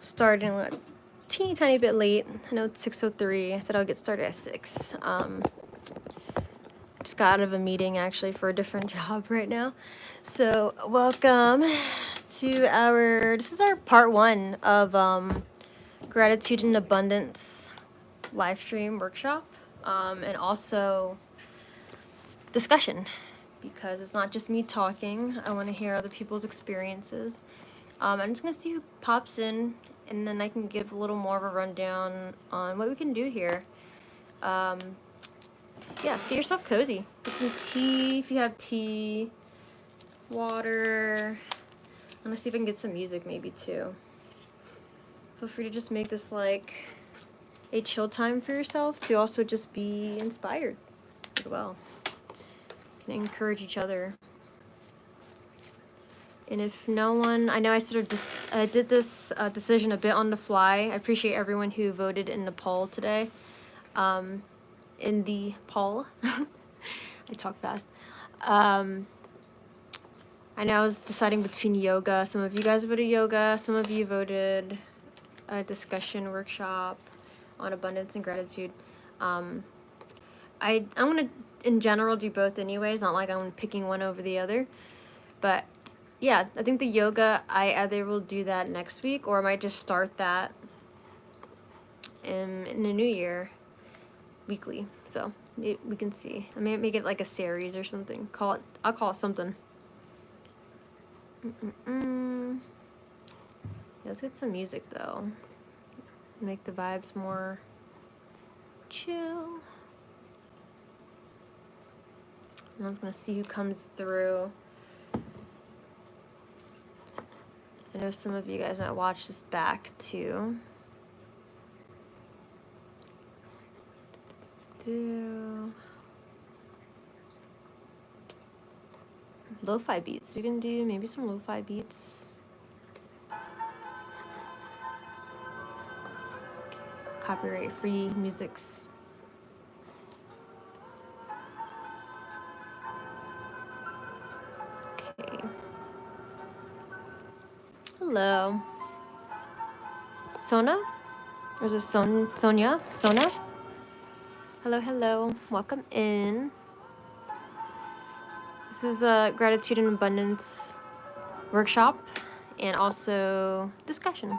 starting a teeny tiny bit late. I know it's 6:03. I said I would get started at 6. Just got out of a meeting actually for a different job right now. So welcome to this is our part 1 of Gratitude and Abundance live stream workshop, and also discussion, because it's not just me talking. I want to hear other people's experiences. I'm just going to see who pops in, and then I can give a little more of a rundown on what we can do here. Yeah, get yourself cozy. Get some tea if you have tea, water. I'm going to see if I can get some music maybe too. Feel free to just make this like a chill time for yourself to also just be inspired as well. Can encourage each other. And if no one, I know I sort of just did this decision a bit on the fly. I appreciate everyone who voted in the poll today. In the poll, I talk fast. I know I was deciding between yoga. Some of you guys voted yoga. Some of you voted a discussion workshop on abundance and gratitude. I'm gonna, in general, do both anyways. Not like I'm picking one over the other, but yeah, I think the yoga, I either will do that next week or I might just start that in the new year, weekly. So we can see. I may make it like a series or something. I'll call it something. Yeah, let's get some music though. Make the vibes more chill. And I was gonna see who comes through. I know some of you guys might watch this back too. Lo-fi beats. We can do maybe some lo-fi beats. Copyright-free musics. Okay. Hello. Sona? Or is it Sonia? Sona? Hello, hello. Welcome in. This is a gratitude and abundance workshop and also discussion.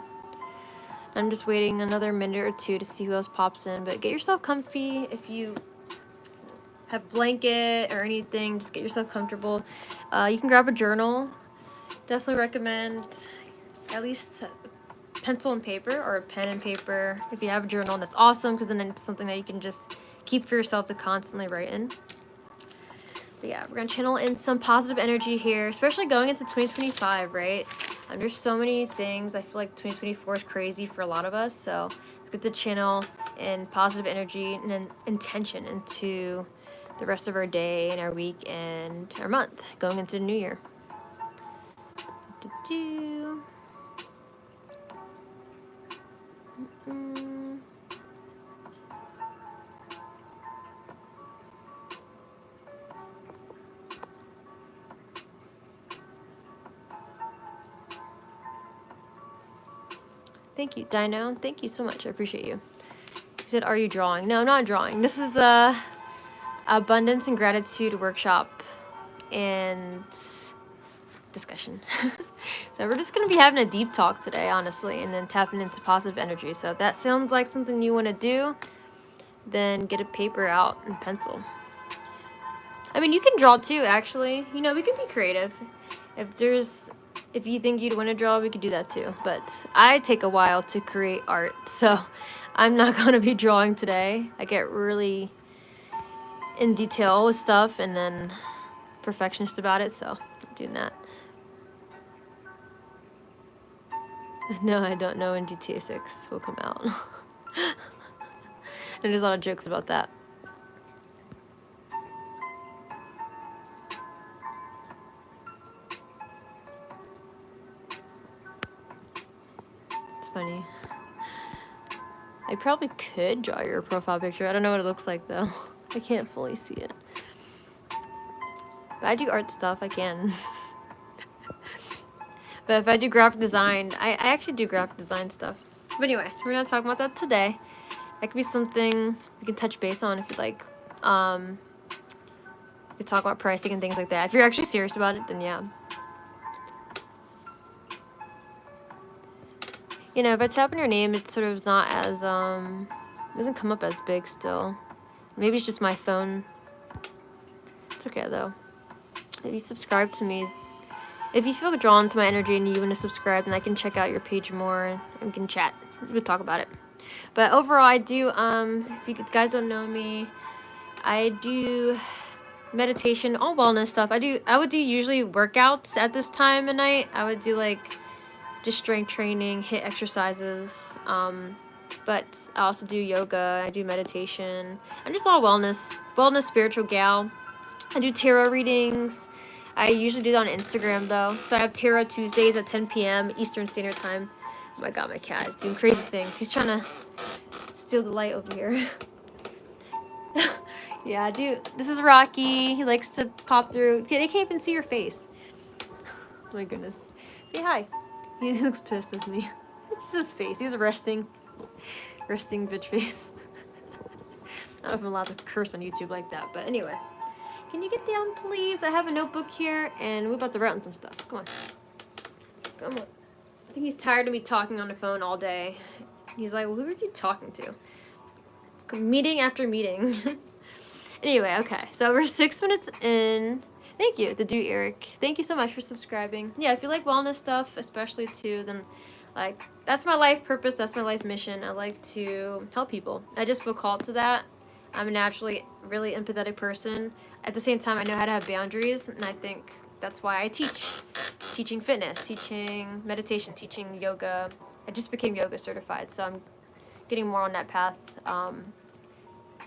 I'm just waiting another minute or two to see who else pops in, but get yourself comfy. If you have blanket or anything, just get yourself comfortable. You can grab a journal. Definitely recommend at least pencil and paper or a pen and paper. If you have a journal, that's awesome, because then it's something that you can just keep for yourself to constantly write in. But yeah, we're gonna channel in some positive energy here, especially going into 2025, right? There's so many things. I feel like 2024 is crazy for a lot of us, so it's good to channel in positive energy and an intention into the rest of our day and our week and our month going into the new year. Thank you, Dino. Thank you so much. I appreciate you. He said, are you drawing? No, I'm not drawing. This is a abundance and gratitude workshop and discussion. So we're just going to be having a deep talk today, honestly, and then tapping into positive energy. So if that sounds like something you want to do, then get a paper out and pencil. I mean, you can draw too, actually. You know, we can be creative. If you think you'd want to draw, we could do that too. But I take a while to create art, so I'm not going to be drawing today. I get really in detail with stuff and then perfectionist about it, so I'm doing that. No, I don't know when GTA 6 will come out. And there's a lot of jokes about that. It's funny. I probably could draw your profile picture. I don't know what it looks like though. I can't fully see it. But I do art stuff, I can. But if I do graphic design, I actually do graphic design stuff. But anyway, we're not talking about that today. That could be something we can touch base on if you'd like. We talk about pricing and things like that. If you're actually serious about it, then yeah. You know, if I tap on your name, it sort of not as, doesn't come up as big still. Maybe it's just my phone. It's okay, though. If you subscribe to me, if you feel drawn to my energy and you want to subscribe, then I can check out your page more and we can chat. We'll talk about it. But overall, I do, if you guys don't know me, I do meditation, all wellness stuff. I would do usually workouts at this time of night. I would do like just strength training, HIIT exercises, but I also do yoga, I do meditation. I'm just all wellness spiritual gal. I do tarot readings. I usually do that on Instagram though. So I have Tarot Tuesdays at 10 p.m. Eastern Standard Time. Oh my god, my cat is doing crazy things. He's trying to steal the light over here. Yeah, I do. This is Rocky. He likes to pop through. They can't even see your face. Oh my goodness. Say hi. He looks pissed, doesn't he? It's his face. He's a resting bitch face. I don't know if I'm allowed to curse on YouTube like that, but anyway. Can you get down, please? I have a notebook here, and we're about to write on some stuff. Come on. Come on. I think he's tired of me talking on the phone all day. He's like, well, who are you talking to? Meeting after meeting. Anyway, okay. So we're 6 minutes in. Thank you, the dude Eric. Thank you so much for subscribing. Yeah, if you like wellness stuff, especially too, then like that's my life purpose. That's my life mission. I like to help people. I just feel called to that. I'm a naturally really empathetic person. At the same time, I know how to have boundaries, and I think that's why I teach. Teaching fitness, teaching meditation, teaching yoga. I just became yoga certified, so I'm getting more on that path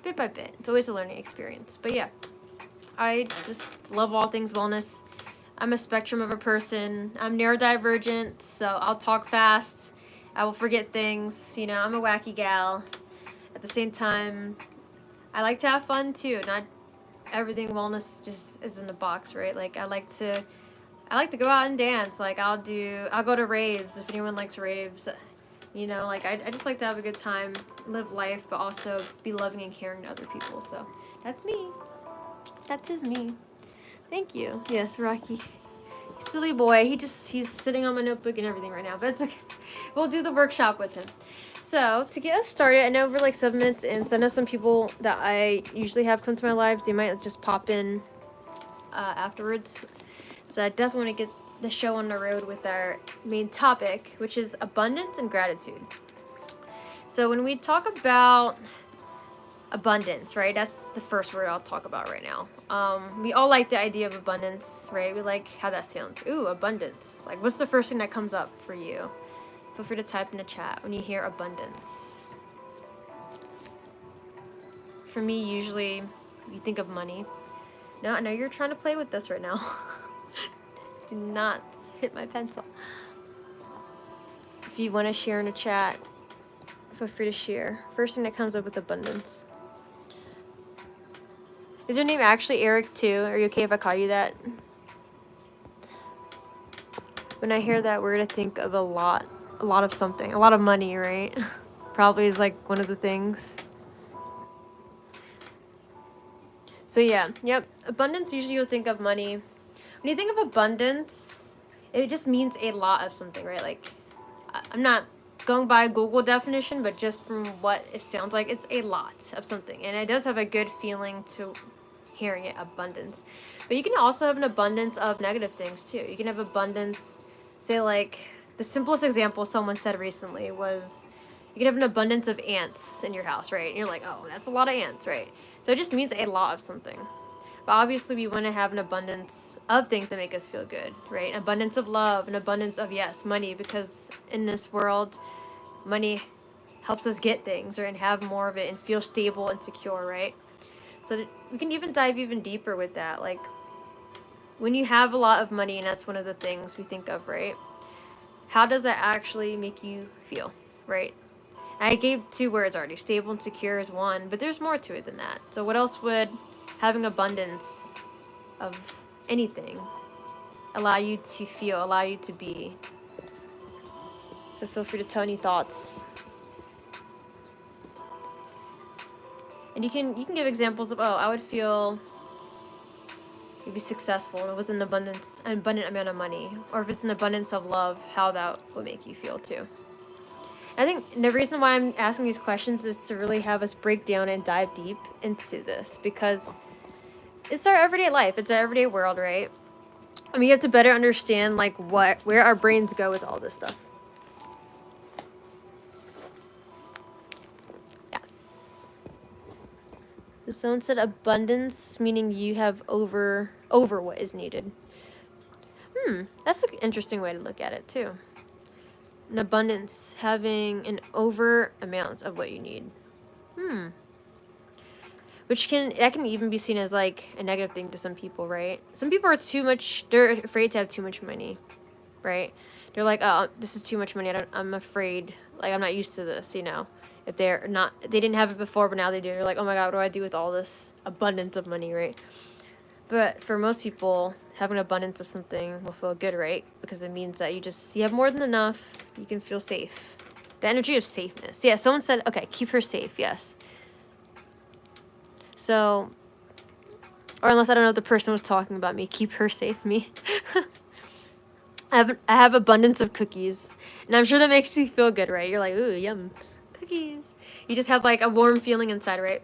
bit by bit. It's always a learning experience. But yeah, I just love all things wellness. I'm a spectrum of a person. I'm neurodivergent, so I'll talk fast. I will forget things. You know, I'm a wacky gal. At the same time, I like to have fun too. Not everything wellness just is in a box, right? Like I like to go out and dance. Like I'll go to raves if anyone likes raves. You know, like I just like to have a good time, live life, but also be loving and caring to other people. So that's me. That is me. Thank you. Yes, Rocky. Silly boy. He's sitting on my notebook and everything right now, but it's okay. We'll do the workshop with him. So to get us started, I know we're like 7 minutes in, so I know some people that I usually have come to my lives, they might just pop in afterwards. So I definitely want to get the show on the road with our main topic, which is abundance and gratitude. So when we talk about abundance, right, that's the first word I'll talk about right now. We all like the idea of abundance, right? We like how that sounds. Ooh, abundance. Like, what's the first thing that comes up for you? Feel free to type in the chat when you hear abundance. For me, usually you think of money. No, I know you're trying to play with this right now. Do not hit my pencil. If you want to share in the chat, feel free to share. First thing that comes up with abundance. Is your name actually Eric too? Are you okay if I call you that? When I hear that word, I think of a lot of something. A lot of money, right? Probably is like one of the things. So yeah, yep. Abundance, usually you'll think of money. When you think of abundance, it just means a lot of something, right? Like, I'm not going by a Google definition, but just from what it sounds like, it's a lot of something. And it does have a good feeling to hearing it, abundance. But you can also have an abundance of negative things too. You can have abundance, say like, the simplest example someone said recently was, you can have an abundance of ants in your house, right? And you're like, oh, that's a lot of ants, right? So it just means a lot of something. But obviously we want to have an abundance of things that make us feel good, right? An abundance of love, an abundance of, yes, money, because in this world, money helps us get things, right? And have more of it and feel stable and secure, right? So that we can even dive even deeper with that. Like, when you have a lot of money, and that's one of the things we think of, right? How does that actually make you feel, right? I gave 2 words already. Stable and secure is one, but there's more to it than that. So what else would having abundance of anything allow you to feel, allow you to be. So feel free to tell any thoughts. And you can give examples of, oh, I would feel you'd be successful with an abundant amount of money, or if it's an abundance of love, how that will make you feel too. I think the reason why I'm asking these questions is to really have us break down and dive deep into this, because it's our everyday life, it's our everyday world, right? I mean, you have to better understand like where our brains go with all this stuff. Yes. So someone said abundance, meaning you have over what is needed. That's an interesting way to look at it too. An abundance, having an over amount of what you need. Which can even be seen as like a negative thing to some people, right? Some people are they're afraid to have too much money, right? They're like, oh, this is too much money. I'm afraid, like I'm not used to this, you know. If they didn't have it before, but now they do. They're like, oh my God, what do I do with all this abundance of money, right? But for most people, having an abundance of something will feel good, right? Because it means that you have more than enough. You can feel safe. The energy of safeness. Yeah, someone said, okay, keep her safe. Yes. So, or unless I don't know if the person was talking about me, keep her safe, me. I have abundance of cookies, and I'm sure that makes you feel good, right? You're like, ooh, yum, cookies. You just have like a warm feeling inside, right?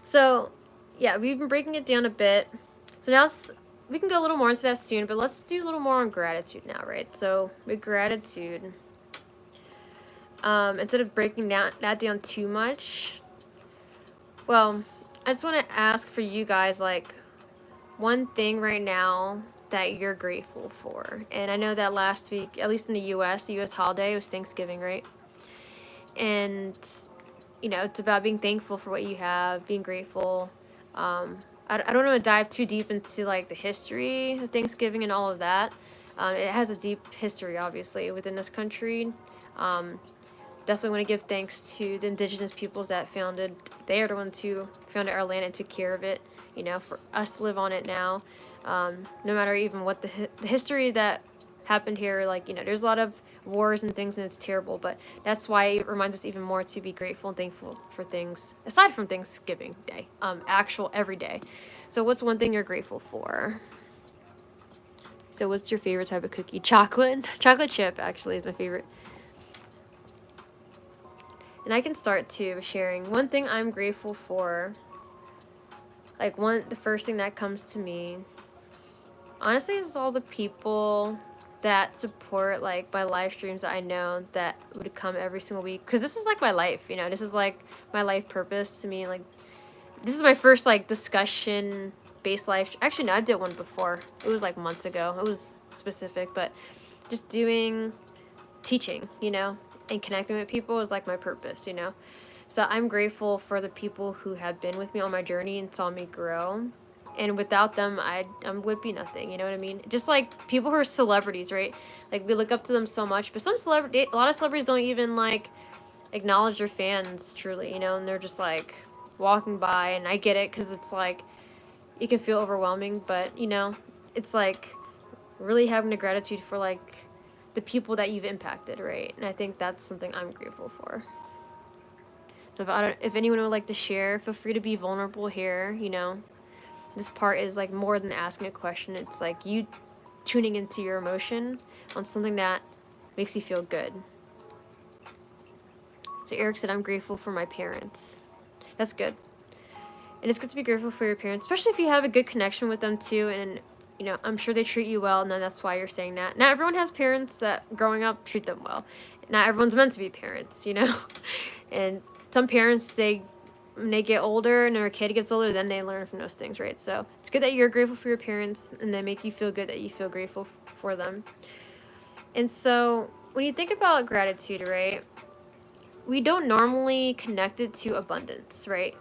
So, yeah, we've been breaking it down a bit. So now we can go a little more into that soon, but let's do a little more on gratitude now, right? So with gratitude, instead of breaking that down too much, well, I just want to ask for you guys, like, one thing right now that you're grateful for. And I know that last week, at least in the U.S. holiday was Thanksgiving, right? And, you know, it's about being thankful for what you have, being grateful. I don't want to dive too deep into, like, the history of Thanksgiving and all of that. It has a deep history, obviously, within this country. Definitely want to give thanks to the indigenous peoples that they are the ones who founded our land and took care of it, you know, for us to live on it now. No matter even what the history that happened here, like, you know, there's a lot of wars and things and it's terrible, but that's why it reminds us even more to be grateful and thankful for things, aside from Thanksgiving Day, actual every day. So what's one thing you're grateful for? So what's your favorite type of cookie? Chocolate chip actually is my favorite. And I can start too sharing one thing I'm grateful for. Like the first thing that comes to me, honestly, is all the people that support like my live streams that I know that would come every single week. Because this is like my life, you know, this is like my life purpose to me. Like, this is my first like discussion based live. Actually, no, I did one before. It was like months ago. It was specific, but just teaching, you know, and connecting with people is like my purpose, you know. So I'm grateful for the people who have been with me on my journey and saw me grow. And without them, I would be nothing, you know what I mean? Just like people who are celebrities, right? Like, we look up to them so much, but a lot of celebrities don't even like acknowledge their fans truly, you know, and they're just like walking by, and I get it, because it's like, it can feel overwhelming, but you know, it's like really having a gratitude for like the people that you've impacted, right? And I think that's something I'm grateful for. So if anyone would like to share, feel free to be vulnerable here, you know. This part is like more than asking a question. It's like you tuning into your emotion on something that makes you feel good. So Eric said, I'm grateful for my parents. That's good. And it's good to be grateful for your parents, especially if you have a good connection with them too. And, you know, I'm sure they treat you well, and then that's why you're saying that. Not everyone has parents that growing up treat them well. Not everyone's meant to be parents, you know. And some parents, when they get older and their kid gets older, then they learn from those things, right? So it's good that you're grateful for your parents, and they make you feel good that you feel grateful for them. And so when you think about gratitude, right, we don't normally connect it to abundance, right?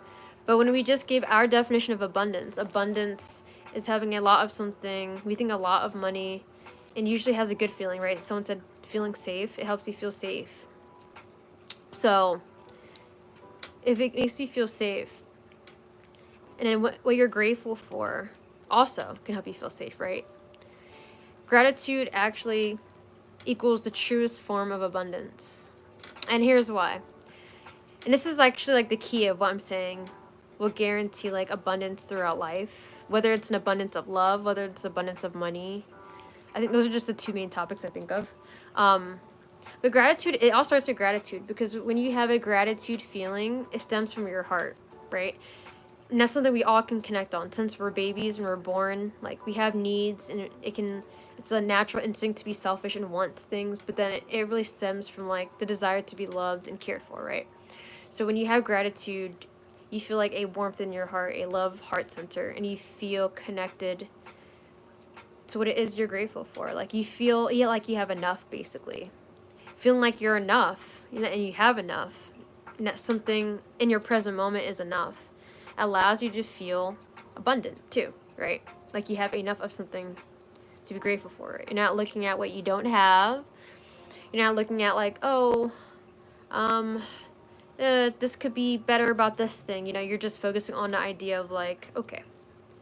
But when we just gave our definition of abundance is having a lot of something, we think a lot of money, and usually has a good feeling, right? Someone said feeling safe, it helps you feel safe. So if it makes you feel safe, and then what you're grateful for also can help you feel safe, right? gratitude actually equals the truest form of abundance. And here's why. And this is actually like the key of what I'm saying will guarantee like abundance throughout life, whether it's an abundance of love, whether it's abundance of money. I think those are just the two main topics I think of. But gratitude, it all starts with gratitude, because when you have a gratitude feeling, it stems from your heart, right? And that's something we all can connect on. Since we're babies and we're born, like we have needs, and it's a natural instinct to be selfish and want things, but then it really stems from like the desire to be loved and cared for, right? So when you have gratitude, you feel like a warmth in your heart, a love heart center, and you feel connected to what it is you're grateful for. Like you feel like you have enough, basically. Feeling like you're enough, and you have enough, and that something in your present moment is enough, allows you to feel abundant too, right? Like you have enough of something to be grateful for. You're not looking at what you don't have. You're not looking at like, oh, this could be better about this thing. You're just focusing on the idea of like, okay,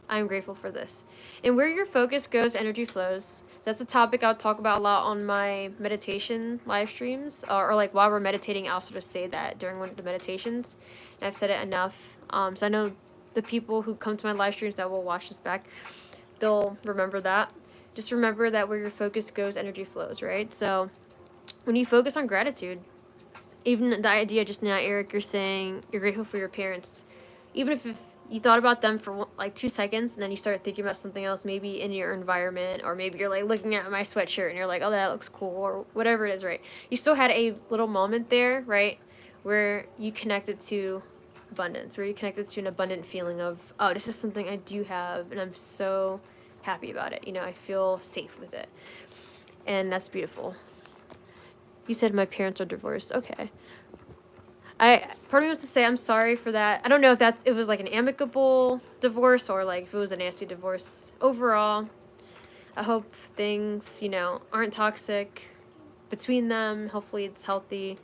I'm grateful for this. And where your focus goes, energy flows. So that's a topic I'll talk about a lot on my meditation live streams, or like while we're meditating, I'll sort of say that during one of the meditations. And I've said it enough. So I know the people who come to my live streams that will watch this back, they'll remember that. Just remember that where your focus goes, energy flows, right? So when you focus on gratitude, even the idea just now, Eric, you're saying you're grateful for your parents. Even if you thought about them for like 2 seconds and then you start thinking about something else, maybe in your environment, or maybe you're like looking at my sweatshirt and you're like, oh, that looks cool, or whatever it is, right? You still had a little moment there, right, where you connected to abundance, where you connected to an abundant feeling of, oh, this is something I do have and I'm so happy about it. I feel safe with it. And that's beautiful. You said my parents are divorced. Okay. Part of me wants to say I'm sorry for that. I don't know if it was like an amicable divorce or like if it was a nasty divorce. Overall, I hope things, aren't toxic between them. Hopefully it's healthy.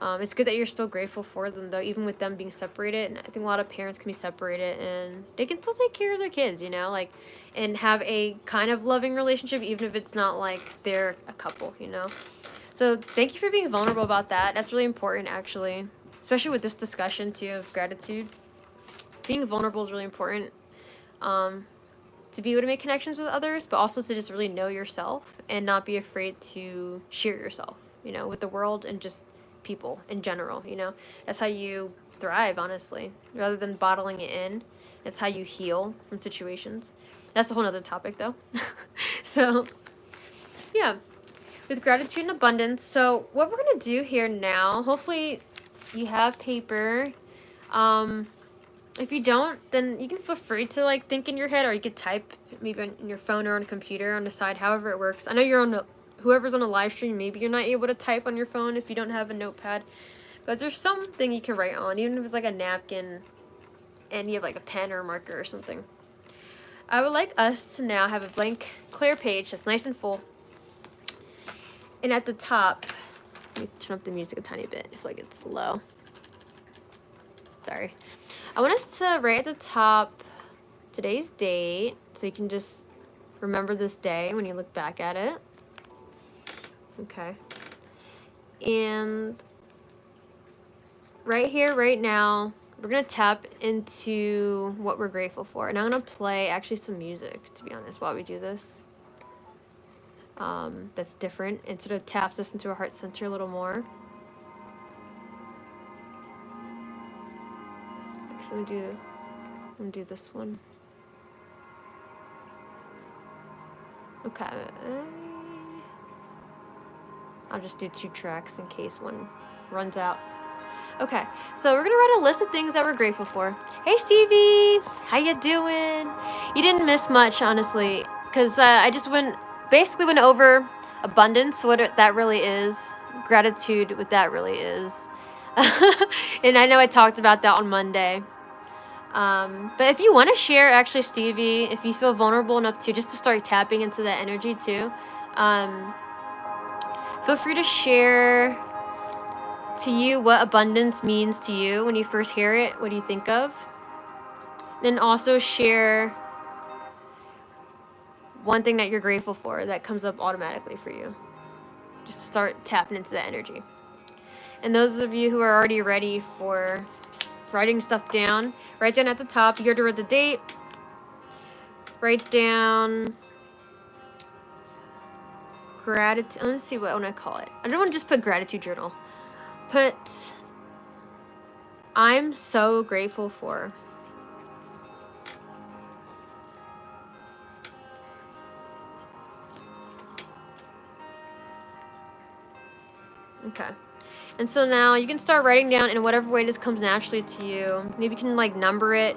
It's good that you're still grateful for them though, even with them being separated. And I think a lot of parents can be separated and they can still take care of their kids, like, and have a kind of loving relationship, even if it's not like they're a couple, So thank you for being vulnerable about that. That's really important, actually, especially with this discussion too of gratitude. Being vulnerable is really important, to be able to make connections with others, but also to just really know yourself and not be afraid to share yourself, with the world and just people in general. That's how you thrive, honestly, rather than bottling it in. It's how you heal from situations. That's a whole nother topic, though. So, yeah. With gratitude and abundance. So what we're going to do here now, hopefully you have paper. If you don't, then you can feel free to like think in your head, or you could type maybe on your phone or on a computer on the side, however it works. I know you're on whoever's on a live stream, maybe you're not able to type on your phone if you don't have a notepad, but there's something you can write on, even if it's like a napkin and you have like a pen or a marker or something. I would like us to now have a blank clear page that's nice and full. And at the top, let me turn up the music a tiny bit. I feel like it's low. Sorry. I want us to write at the top today's date, so you can just remember this day when you look back at it. Okay. And right here, right now, we're going to tap into what we're grateful for. And I'm going to play actually some music, to be honest, while we do this. That's different and sort of taps us into our heart center a little more. Actually, I'm gonna do this one. Okay. I'll just do 2 tracks in case one runs out. Okay, so we're gonna write a list of things that we're grateful for. Hey Stevie, how you doing? You didn't miss much, honestly, because I just basically went over abundance, what that really is, gratitude, what that really is. And I know I talked about that on Monday. But if you want to share, actually, Stevie, if you feel vulnerable enough to, just to start tapping into that energy too, feel free to share to you what abundance means to you when you first hear it. What do you think of? Then also share one thing that you're grateful for that comes up automatically for you. Just start tapping into that energy. And those of you who are already ready for writing stuff down, write down at the top, you're to read the date, write down gratitude. Let's see what I want to call it. I don't want to just put gratitude journal. Put I'm so grateful for. Okay. And so now you can start writing down in whatever way this comes naturally to you. Maybe you can like number it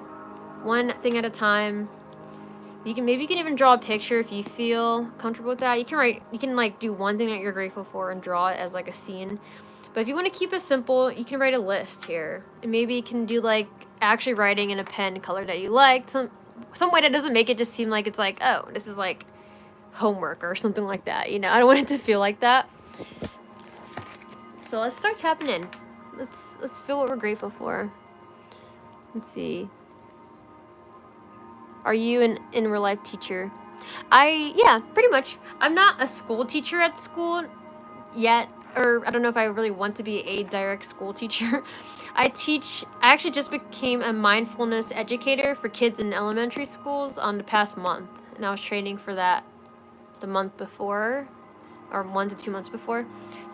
one thing at a time. You can even draw a picture if you feel comfortable with that. You can like do one thing that you're grateful for and draw it as like a scene. But if you want to keep it simple, you can write a list here. And maybe you can do like actually writing in a pen color that you like. Some way that doesn't make it just seem like it's like, oh, this is like homework or something like that. You know, I don't want it to feel like that. So let's start tapping in. Let's feel what we're grateful for. Let's see. Are you an in real life teacher? Yeah, pretty much. I'm not a school teacher at school yet, or I don't know if I really want to be a direct school teacher. I actually just became a mindfulness educator for kids in elementary schools on the past month, and I was training for that the month before, or 1 to 2 months before.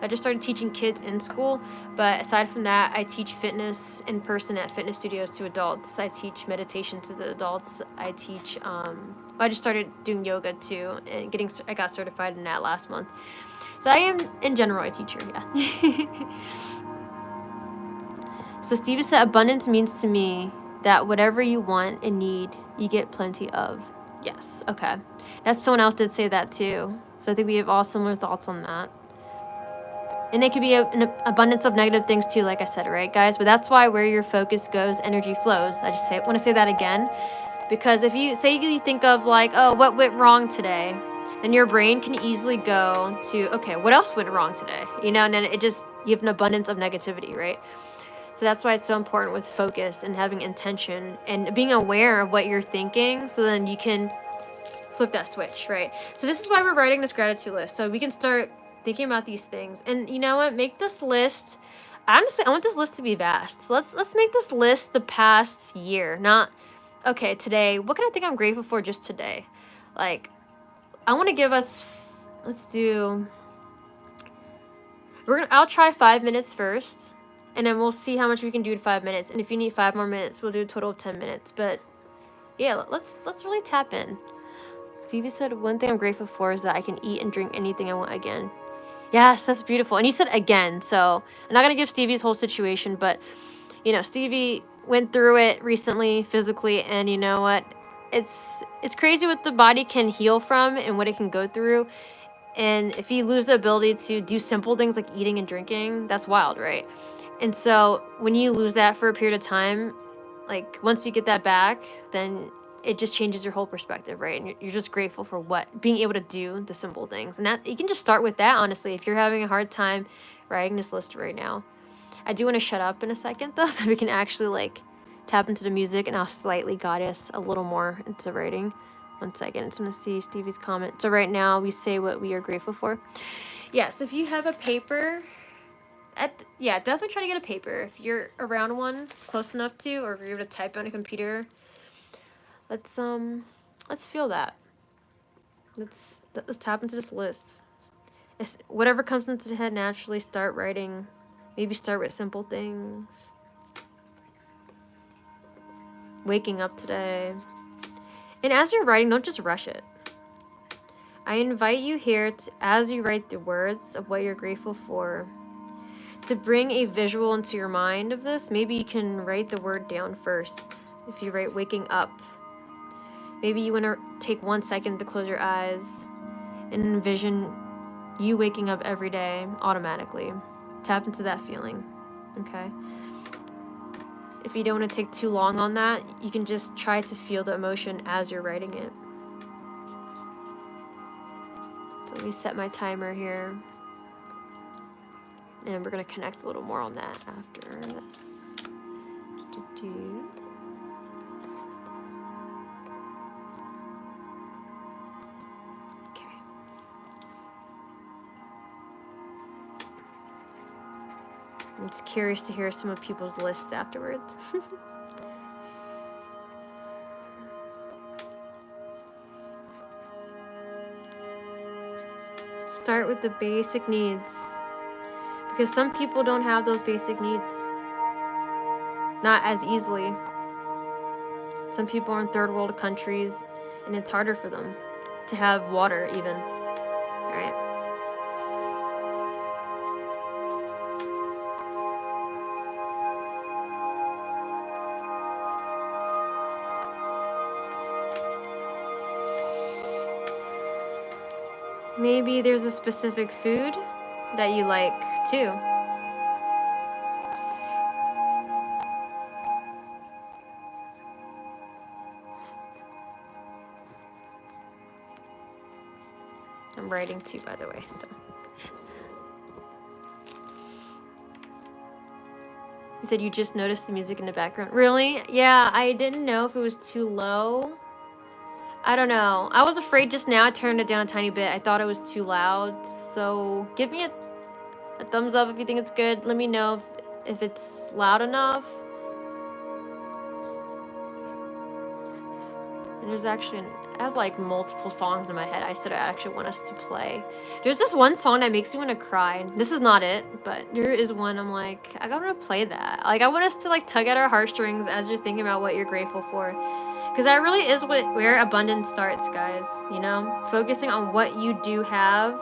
I just started teaching kids in school, but aside from that, I teach fitness in person at fitness studios to adults. I teach meditation to the adults. I teach, I just started doing yoga too, and I got certified in that last month. So I am, in general, a teacher, yeah. So Stevie said, abundance means to me that whatever you want and need, you get plenty of. Yes, okay. Someone else did say that too. So I think we have all similar thoughts on that. And it could be an abundance of negative things too, like I said, right, guys? But that's why where your focus goes, energy flows. I just want to say that again. Because if you think of like, oh, what went wrong today? Then your brain can easily go to, okay, what else went wrong today? You know, and then you have an abundance of negativity, right? So that's why it's so important with focus and having intention and being aware of what you're thinking, so then you can flip that switch, right? So this is why we're writing this gratitude list. So we can start thinking about these things. And you know what? Make this list. Honestly, I want this list to be vast. So let's make this list the past year, not okay, today. What can I think I'm grateful for just today? Like, I want to give us, I'll try 5 minutes first, and then we'll see how much we can do in 5 minutes. And if you need 5 more minutes, we'll do a total of 10 minutes. But yeah, let's really tap in. Stevie said, one thing I'm grateful for is that I can eat and drink anything I want again. Yes, that's beautiful. And he said again, so I'm not going to give Stevie's whole situation, but, you know, Stevie went through it recently physically, and you know what? It's crazy what the body can heal from and what it can go through. And if you lose the ability to do simple things like eating and drinking, that's wild, right? And so when you lose that for a period of time, like once you get that back, then it just changes your whole perspective, right? And you're just grateful for being able to do the simple things. And that you can just start with that, honestly, if you're having a hard time writing this list right now. I do want to shut up in a second though, so we can actually like tap into the music, and I'll slightly guide us a little more into writing. 1 second, I just want to see Stevie's comment. So right now we say what we are grateful for. Yes, if you have a paper, definitely try to get a paper. If you're around one, close enough to, or if you're able to type on a computer, let's feel that. Let's tap into this list. Whatever comes into the head naturally, start writing. Maybe start with simple things. Waking up today. And as you're writing, don't just rush it. I invite you here as you write the words of what you're grateful for, to bring a visual into your mind of this. Maybe you can write the word down first. If you write waking up, maybe you want to take 1 second to close your eyes and envision you waking up every day automatically. Tap into that feeling, okay? If you don't want to take too long on that, you can just try to feel the emotion as you're writing it. So let me set my timer here. And we're going to connect a little more on that after this. I'm just curious to hear some of people's lists afterwards. Start with the basic needs. Because some people don't have those basic needs. Not as easily. Some people are in third world countries, and it's harder for them to have water even, right? Maybe there's a specific food that you like too. I'm writing too, by the way, so. You said you just noticed the music in the background. Really? Yeah, I didn't know if it was too low. I don't know. I was afraid just now. I turned it down a tiny bit. I thought it was too loud. So give me a thumbs up if you think it's good. Let me know if it's loud enough. And there's actually, I have like multiple songs in my head I said I actually want us to play. There's this one song that makes me want to cry. This is not it, but there is one I'm like, I gotta play that. Like I want us to like tug at our heartstrings as you're thinking about what you're grateful for. Because that really is where abundance starts, guys, you know? Focusing on what you do have,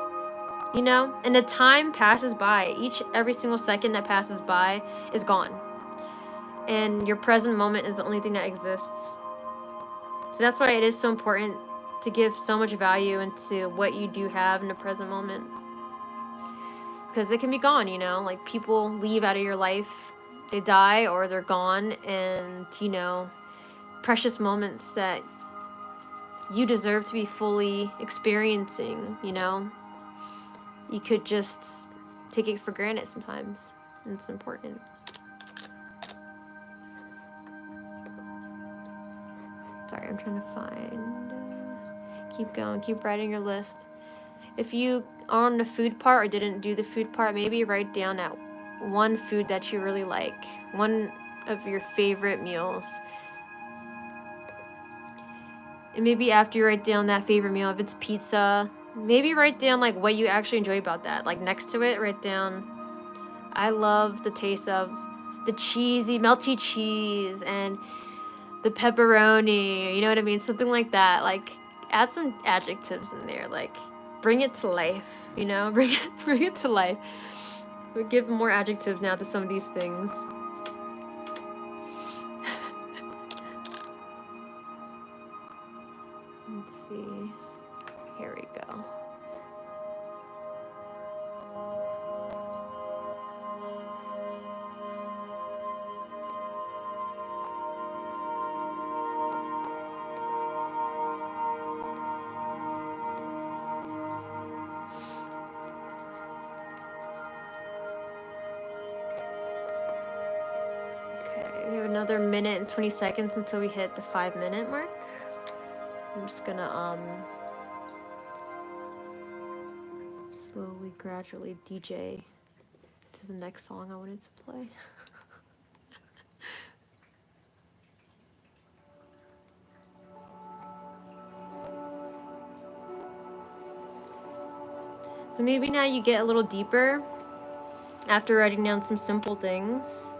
you know? And the time passes by. Every single second that passes by is gone. And your present moment is the only thing that exists. So that's why it is so important to give so much value into what you do have in the present moment. Because it can be gone, you know? Like, people leave out of your life. They die or they're gone. And, you know, precious moments that you deserve to be fully experiencing, you know? You could just take it for granted sometimes. And it's important. Sorry, I'm trying to find... keep going, keep writing your list. If you are on the food part or didn't do the food part, maybe write down that one food that you really like. One of your favorite meals. And maybe after you write down that favorite meal, if it's pizza, maybe write down like what you actually enjoy about that. Like next to it, write down, I love the taste of the cheesy, melty cheese and the pepperoni, you know what I mean? Something like that. Like add some adjectives in there, like bring it to life, you know? Bring it to life. We give more adjectives now to some of these things. Let's see. Here we go. Okay, we have another minute and 20 seconds until we hit the 5-minute mark. I'm just gonna slowly, gradually DJ to the next song I wanted to play. So maybe now you get a little deeper after writing down some simple things.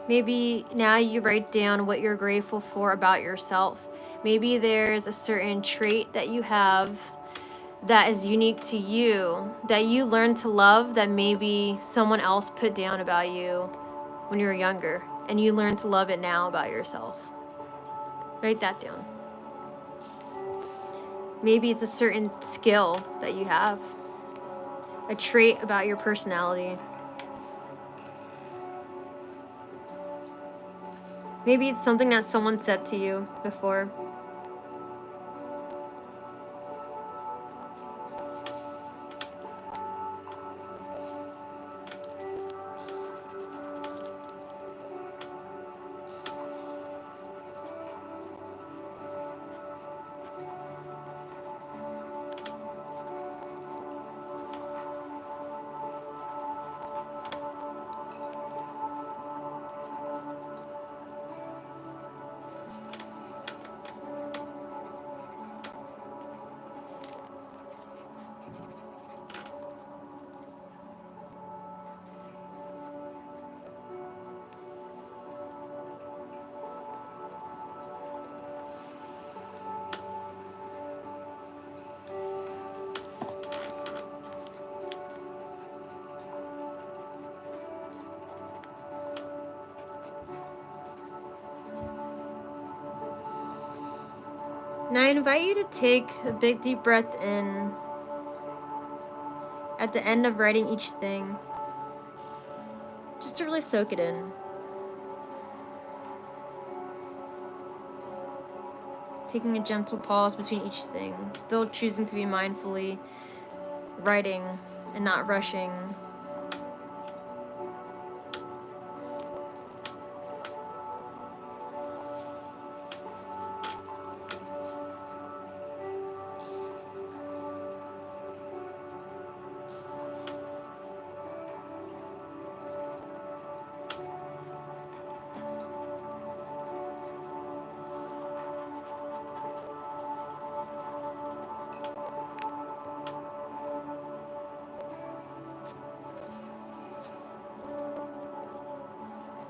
Maybe now you write down what you're grateful for about yourself. Maybe there's a certain trait that you have that is unique to you, that you learn to love, that maybe someone else put down about you when you were younger, and you learn to love it now about yourself. Write that down. Maybe it's a certain skill that you have, a trait about your personality. Maybe it's something that someone said to you before. Now I invite you to take a big deep breath in at the end of writing each thing, just to really soak it in. Taking a gentle pause between each thing, still choosing to be mindfully writing and not rushing.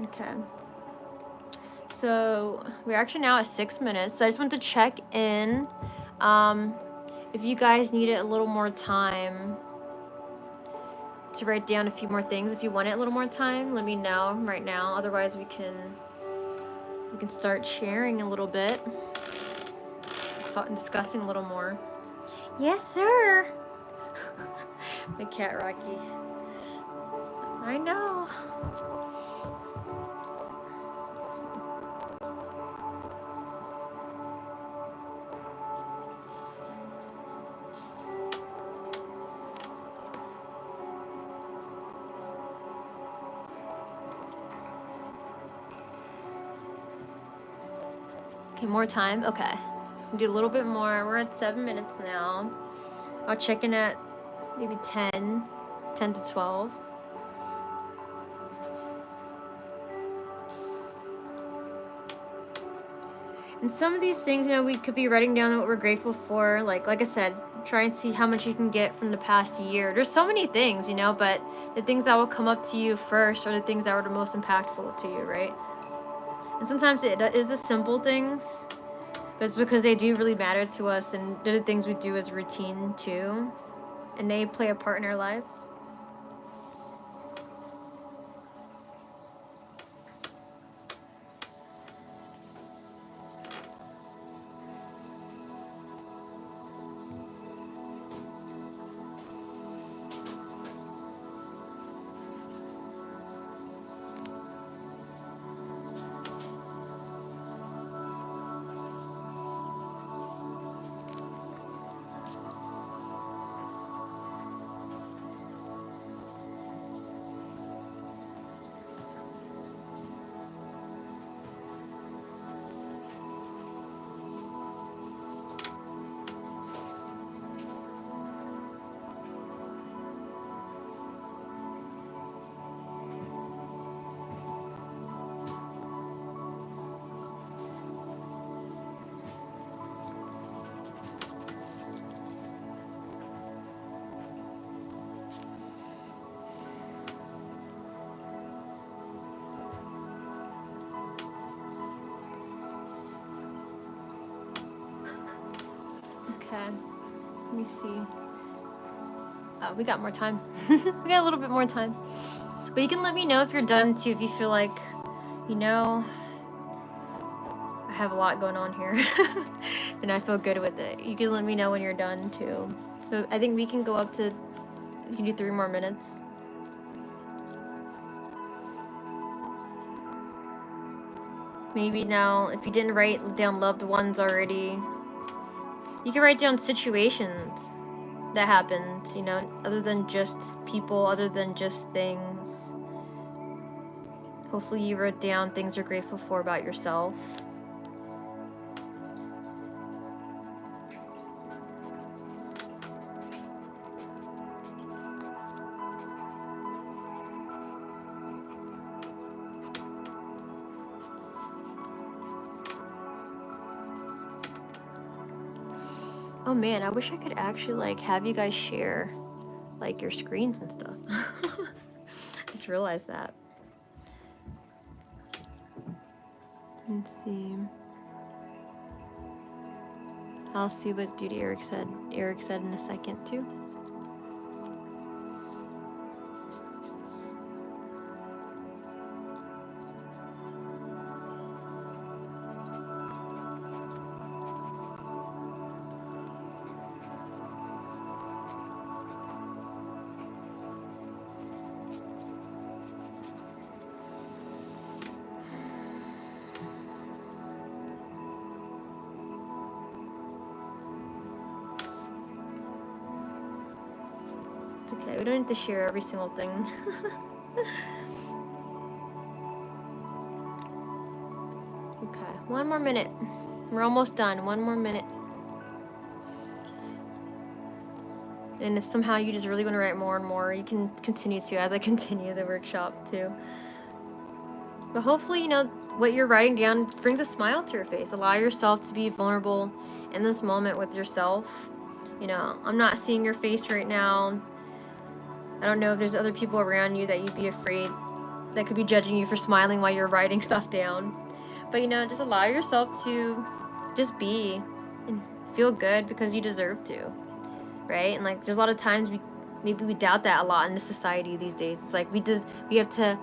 Okay. So we're actually now at 6 minutes. So I just want to check in. If you guys needed a little more time to write down a few more things, if you wanted a little more time, let me know right now. Otherwise, we can start sharing a little bit, talking, discussing a little more. Yes, sir. My cat Rocky. I know. Okay, more time. Okay. Do a little bit more. We're at 7 minutes now. I'll check in at maybe 10 to 12. And some of these things, we could be writing down what we're grateful for. Like I said, try and see how much you can get from the past year. There's so many things, but the things that will come up to you first are the things that were the most impactful to you, right? And sometimes it is the simple things, but it's because they do really matter to us, and they're the things we do as routine too, and they play a part in our lives. Okay, let me see. Oh, we got more time. We got a little bit more time. But you can let me know if you're done too, if you feel like, I have a lot going on here. And I feel good with it. You can let me know when you're done too. So I think we can go up to, you can do 3 more minutes. Maybe now, if you didn't write down loved ones already, you can write down situations that happened, other than just people, other than just things. Hopefully you wrote down things you're grateful for about yourself. Oh man, I wish I could actually have you guys share your screens and stuff. Just realized that. Let's see. I'll see what Dude Eric said. Eric said in a second too. It's okay. We don't need to share every single thing. Okay, 1 more minute. We're almost done. 1 more minute. And if somehow you just really want to write more and more, you can continue to as I continue the workshop too. But hopefully, you know, what you're writing down brings a smile to your face. Allow yourself to be vulnerable in this moment with yourself. You know, I'm not seeing your face right now. I don't know if there's other people around you that you'd be afraid that could be judging you for smiling while you're writing stuff down. But, you know, just allow yourself to just be and feel good because you deserve to, right? And, like, there's a lot of times maybe we doubt that a lot in this society these days. It's like we have to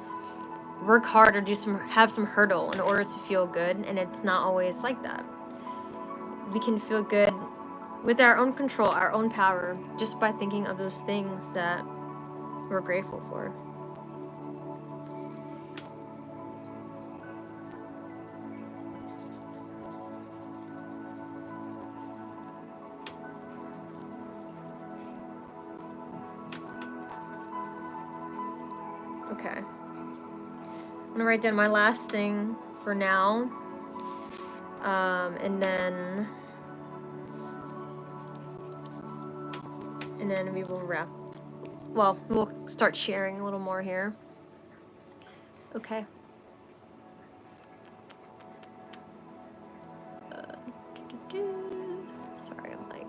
work hard or have some hurdle in order to feel good, and it's not always like that. We can feel good with our own control, our own power, just by thinking of those things that we're grateful for. Okay. I'm gonna write down my last thing for now. And then we will wrap. Well, we'll start sharing a little more here. Okay. Sorry, I'm like.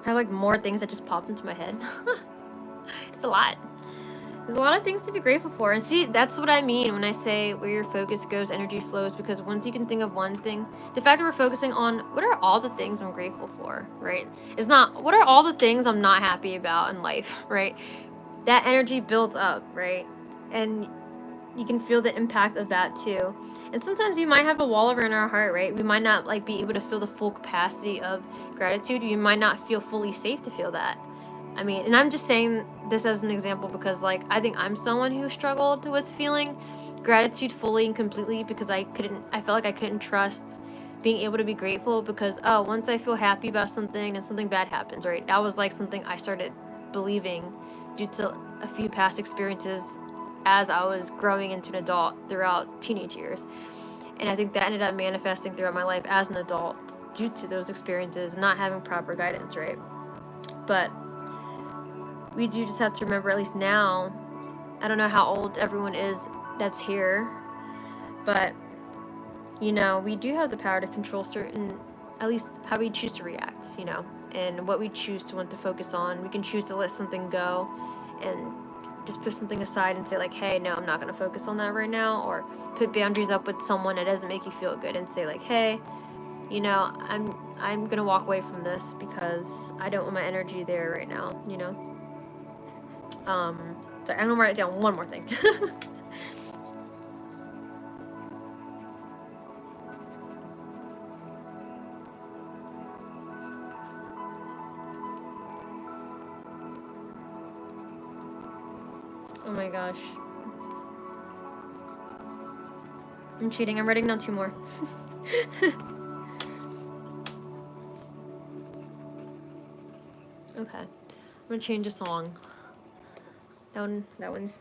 I have like more things that just popped into my head. It's a lot. There's a lot of things to be grateful for. And see, that's what I mean when I say where your focus goes, energy flows. Because once you can think of one thing, the fact that we're focusing on what are all the things I'm grateful for, right? It's not, what are all the things I'm not happy about in life, right? That energy builds up, right? And you can feel the impact of that too. And sometimes you might have a wall around our heart, right? We might not like be able to feel the full capacity of gratitude. You might not feel fully safe to feel that. I mean, and I'm just saying this as an example because, like, I think I'm someone who struggled with feeling gratitude fully and completely because I felt like I couldn't trust being able to be grateful because, oh, once I feel happy about something and something bad happens, right? That was like something I started believing due to a few past experiences as I was growing into an adult throughout teenage years. And I think that ended up manifesting throughout my life as an adult due to those experiences, not having proper guidance, right? But we do just have to remember, at least now, I don't know how old everyone is that's here, but, you know, we do have the power to control certain, at least how we choose to react, you know, and what we choose to want to focus on. We can choose to let something go and just put something aside and say, like, hey, no, I'm not going to focus on that right now, or put boundaries up with someone that doesn't make you feel good and say, like, hey, you know, I'm going to walk away from this because I don't want my energy there right now, you know? So I'm gonna write down one more thing. Oh my gosh. I'm cheating. I'm writing down 2 more. Okay. I'm gonna change a song. That one's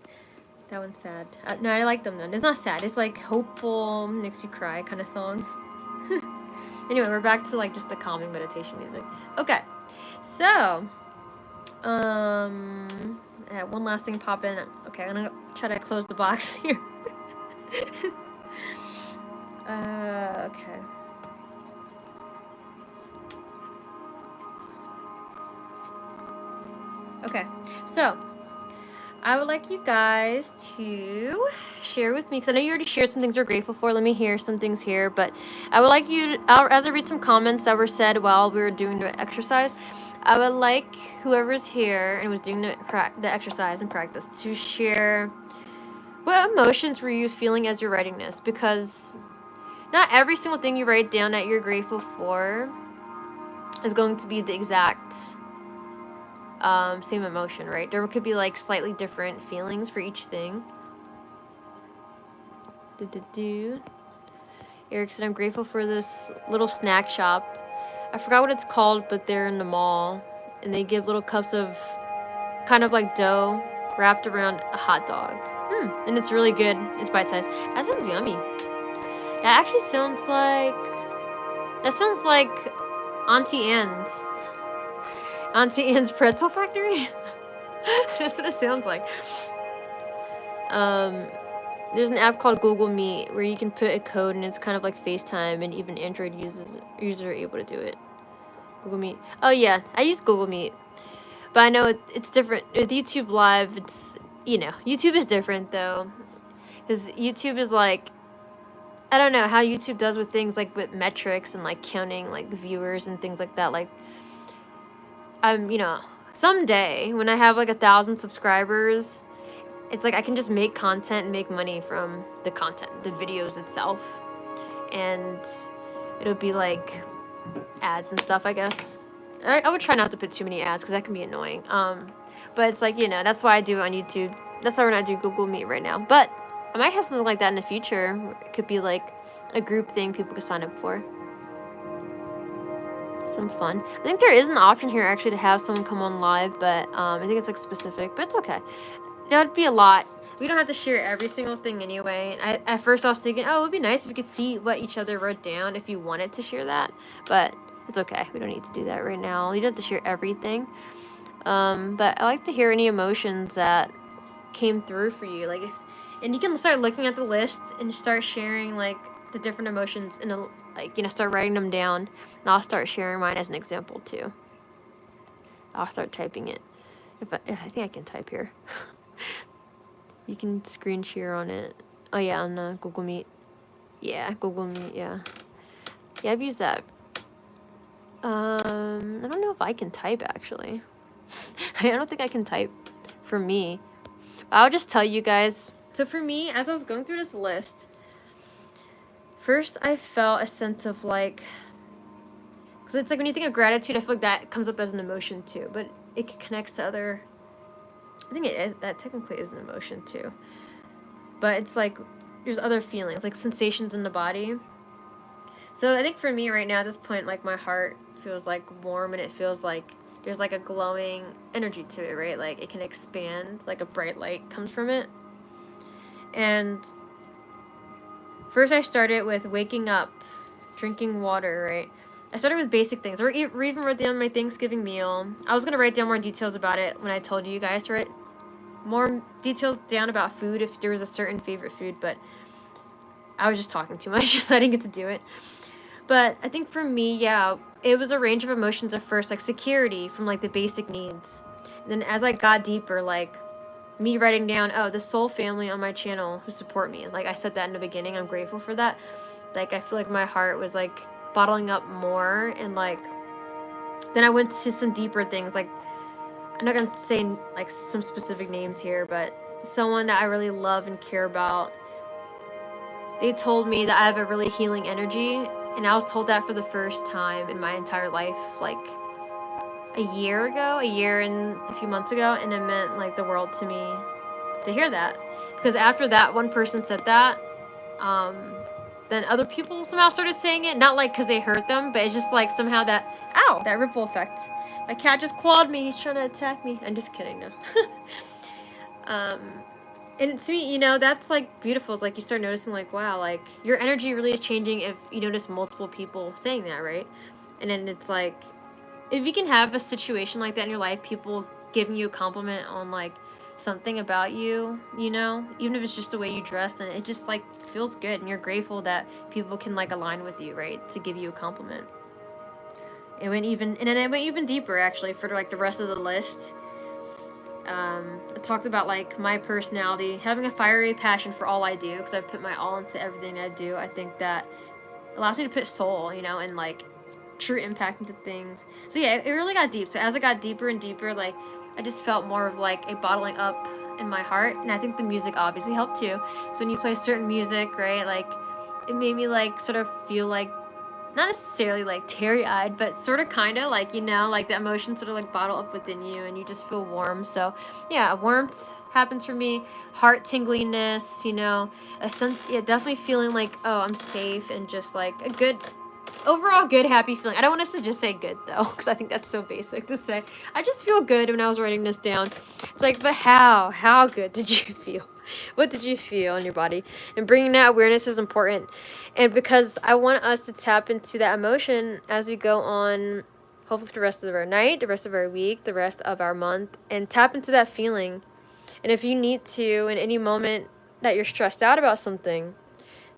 sad. No, I like them though. It's not sad. It's like hopeful, makes you cry kind of song. Anyway, we're back to like just the calming meditation music. Okay, so I had one last thing pop in. Okay, I'm gonna try to close the box here. Okay. Okay, so I would like you guys to share with me, because I know you already shared some things you're grateful for. Let me hear some things here, but I would like you to, as I read some comments that were said while we were doing the exercise, I would like whoever's here and was doing the exercise and practice to share what emotions were you feeling as you're writing this, because not every single thing you write down that you're grateful for is going to be the exact same emotion, right? There could be like slightly different feelings for each thing. Eric said, I'm grateful for this little snack shop. I forgot what it's called, but they're in the mall, and they give little cups of kind of like dough wrapped around a hot dog. And it's really good. It's bite-sized. That sounds yummy. That actually sounds like... That sounds like Auntie Anne's. Auntie Anne's Pretzel Factory? That's what it sounds like. There's an app called Google Meet where you can put a code and it's kind of like FaceTime, and even Android users are able to do it. Google Meet. Oh yeah, I use Google Meet. But I know it's different. With YouTube Live, it's, you know, YouTube is different though. Because YouTube is like, I don't know how YouTube does with things like with metrics and like counting like viewers and things like that. Like, you know, someday when I have like 1,000 subscribers, it's like I can just make content and make money from the content, the videos itself. And it'll be like ads and stuff, I guess. I would try not to put too many ads because that can be annoying. But it's like, you know, that's why I do it on YouTube. That's why we're not doing Google Meet right now. But I might have something like that in the future. It could be like a group thing people could sign up for. Sounds fun. I think there is an option here actually to have someone come on live, but I think it's like specific, but it's okay. That would be a lot. We don't have to share every single thing anyway. At first I was thinking, oh, it would be nice if we could see what each other wrote down if you wanted to share that, but it's okay. We don't need to do that right now. You don't have to share everything. But I like to hear any emotions that came through for you. Like and you can start looking at the list and start sharing like the different emotions in a, like, you know, start writing them down. And I'll start sharing mine as an example too. I'll start typing it. If I think I can type here. You can screen share on it. Oh yeah, on Google Meet. Yeah, Google Meet, yeah. Yeah, I've used that. I don't know if I can type actually. I don't think I can type for me. But I'll just tell you guys. So for me, as I was going through this list, first I felt a sense of like, because it's like when you think of gratitude, I feel like that comes up as an emotion too, but it connects to other, I think it is, that technically is an emotion too. But it's like, there's other feelings, like sensations in the body. So I think for me right now at this point, like my heart feels like warm and it feels like there's like a glowing energy to it, right? Like it can expand, like a bright light comes from it. And first I started with waking up, drinking water, right? I started with basic things. We even wrote down my Thanksgiving meal. I was going to write down more details about it when I told you guys to write more details down about food if there was a certain favorite food, but I was just talking too much, so I didn't get to do it. But I think for me, yeah, it was a range of emotions at first, like security from like the basic needs. And then as I got deeper, like me writing down, oh, the soul family on my channel who support me. Like I said that in the beginning, I'm grateful for that. Like I feel like my heart was like bottling up more, and like then I went to some deeper things. Like I'm not gonna say like some specific names here, but someone that I really love and care about, they told me that I have a really healing energy, and I was told that for the first time in my entire life, like a year and a few months ago, and it meant like the world to me to hear that, because after that one person said that, then other people somehow started saying it, not like because they hurt them, but it's just like somehow that, ow, that ripple effect. My cat just clawed me, he's trying to attack me. I'm just kidding, no. And to me, you know, that's like beautiful. It's like you start noticing like, wow, like your energy really is changing if you notice multiple people saying that, right? And then it's like, if you can have a situation like that in your life, people giving you a compliment on like something about you, you know, even if it's just the way you dress, and it just like feels good, and you're grateful that people can like align with you, right, to give you a compliment. It went even deeper actually for like the rest of the list. I talked about like my personality, having a fiery passion for all I do, because I put my all into everything I do. I think that allows me to put soul, you know, and like true impact into things. So yeah, it really got deep. So as I got deeper and deeper, like I just felt more of like a bottling up in my heart, and I think the music obviously helped too. So when you play certain music, right, like it made me like sort of feel like, not necessarily like teary-eyed, but sort of kind of like, you know, like the emotions sort of like bottle up within you and you just feel warm. So yeah, warmth happens for me, heart tingliness, you know, a sense, yeah, definitely feeling like, oh, I'm safe, and just like a good overall good, happy feeling. I don't want us to just say good though, because I think that's so basic to say. I just feel good when I was writing this down. It's like, but how good did you feel? What did you feel in your body? And bringing that awareness is important. And because I want us to tap into that emotion as we go on, hopefully the rest of our night, the rest of our week, the rest of our month, and tap into that feeling. And if you need to, in any moment that you're stressed out about something,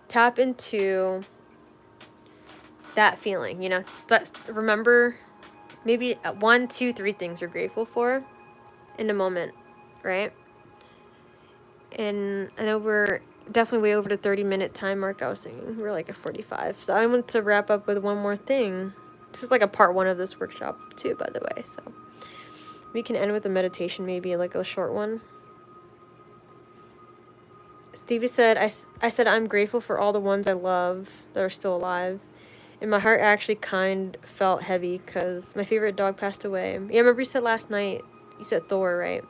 tap into that feeling, you know. Remember maybe 1, 2, 3 things you're grateful for in the moment, right? And I know we're definitely way over the 30-minute time mark I was saying. We're like at 45. So I want to wrap up with one more thing. This is like a part 1 of this workshop too, by the way. So we can end with a meditation, maybe like a short one. Stevie said, I said I'm grateful for all the ones I love that are still alive. And my heart actually felt heavy because my favorite dog passed away. Yeah, I remember you said last night, you said Thor, right?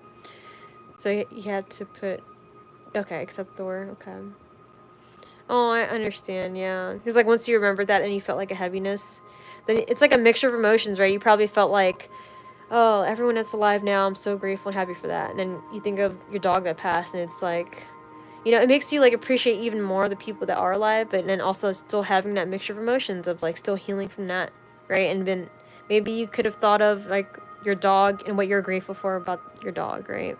So you had to put, okay, except Thor, okay. Oh, I understand, yeah. Because like once you remembered that and you felt like a heaviness, then it's like a mixture of emotions, right? You probably felt like, oh, everyone that's alive now, I'm so grateful and happy for that. And then you think of your dog that passed and it's like, you know, it makes you like appreciate even more the people that are alive, but then also still having that mixture of emotions of like still healing from that, right? And then maybe you could have thought of like your dog and what you're grateful for about your dog, right?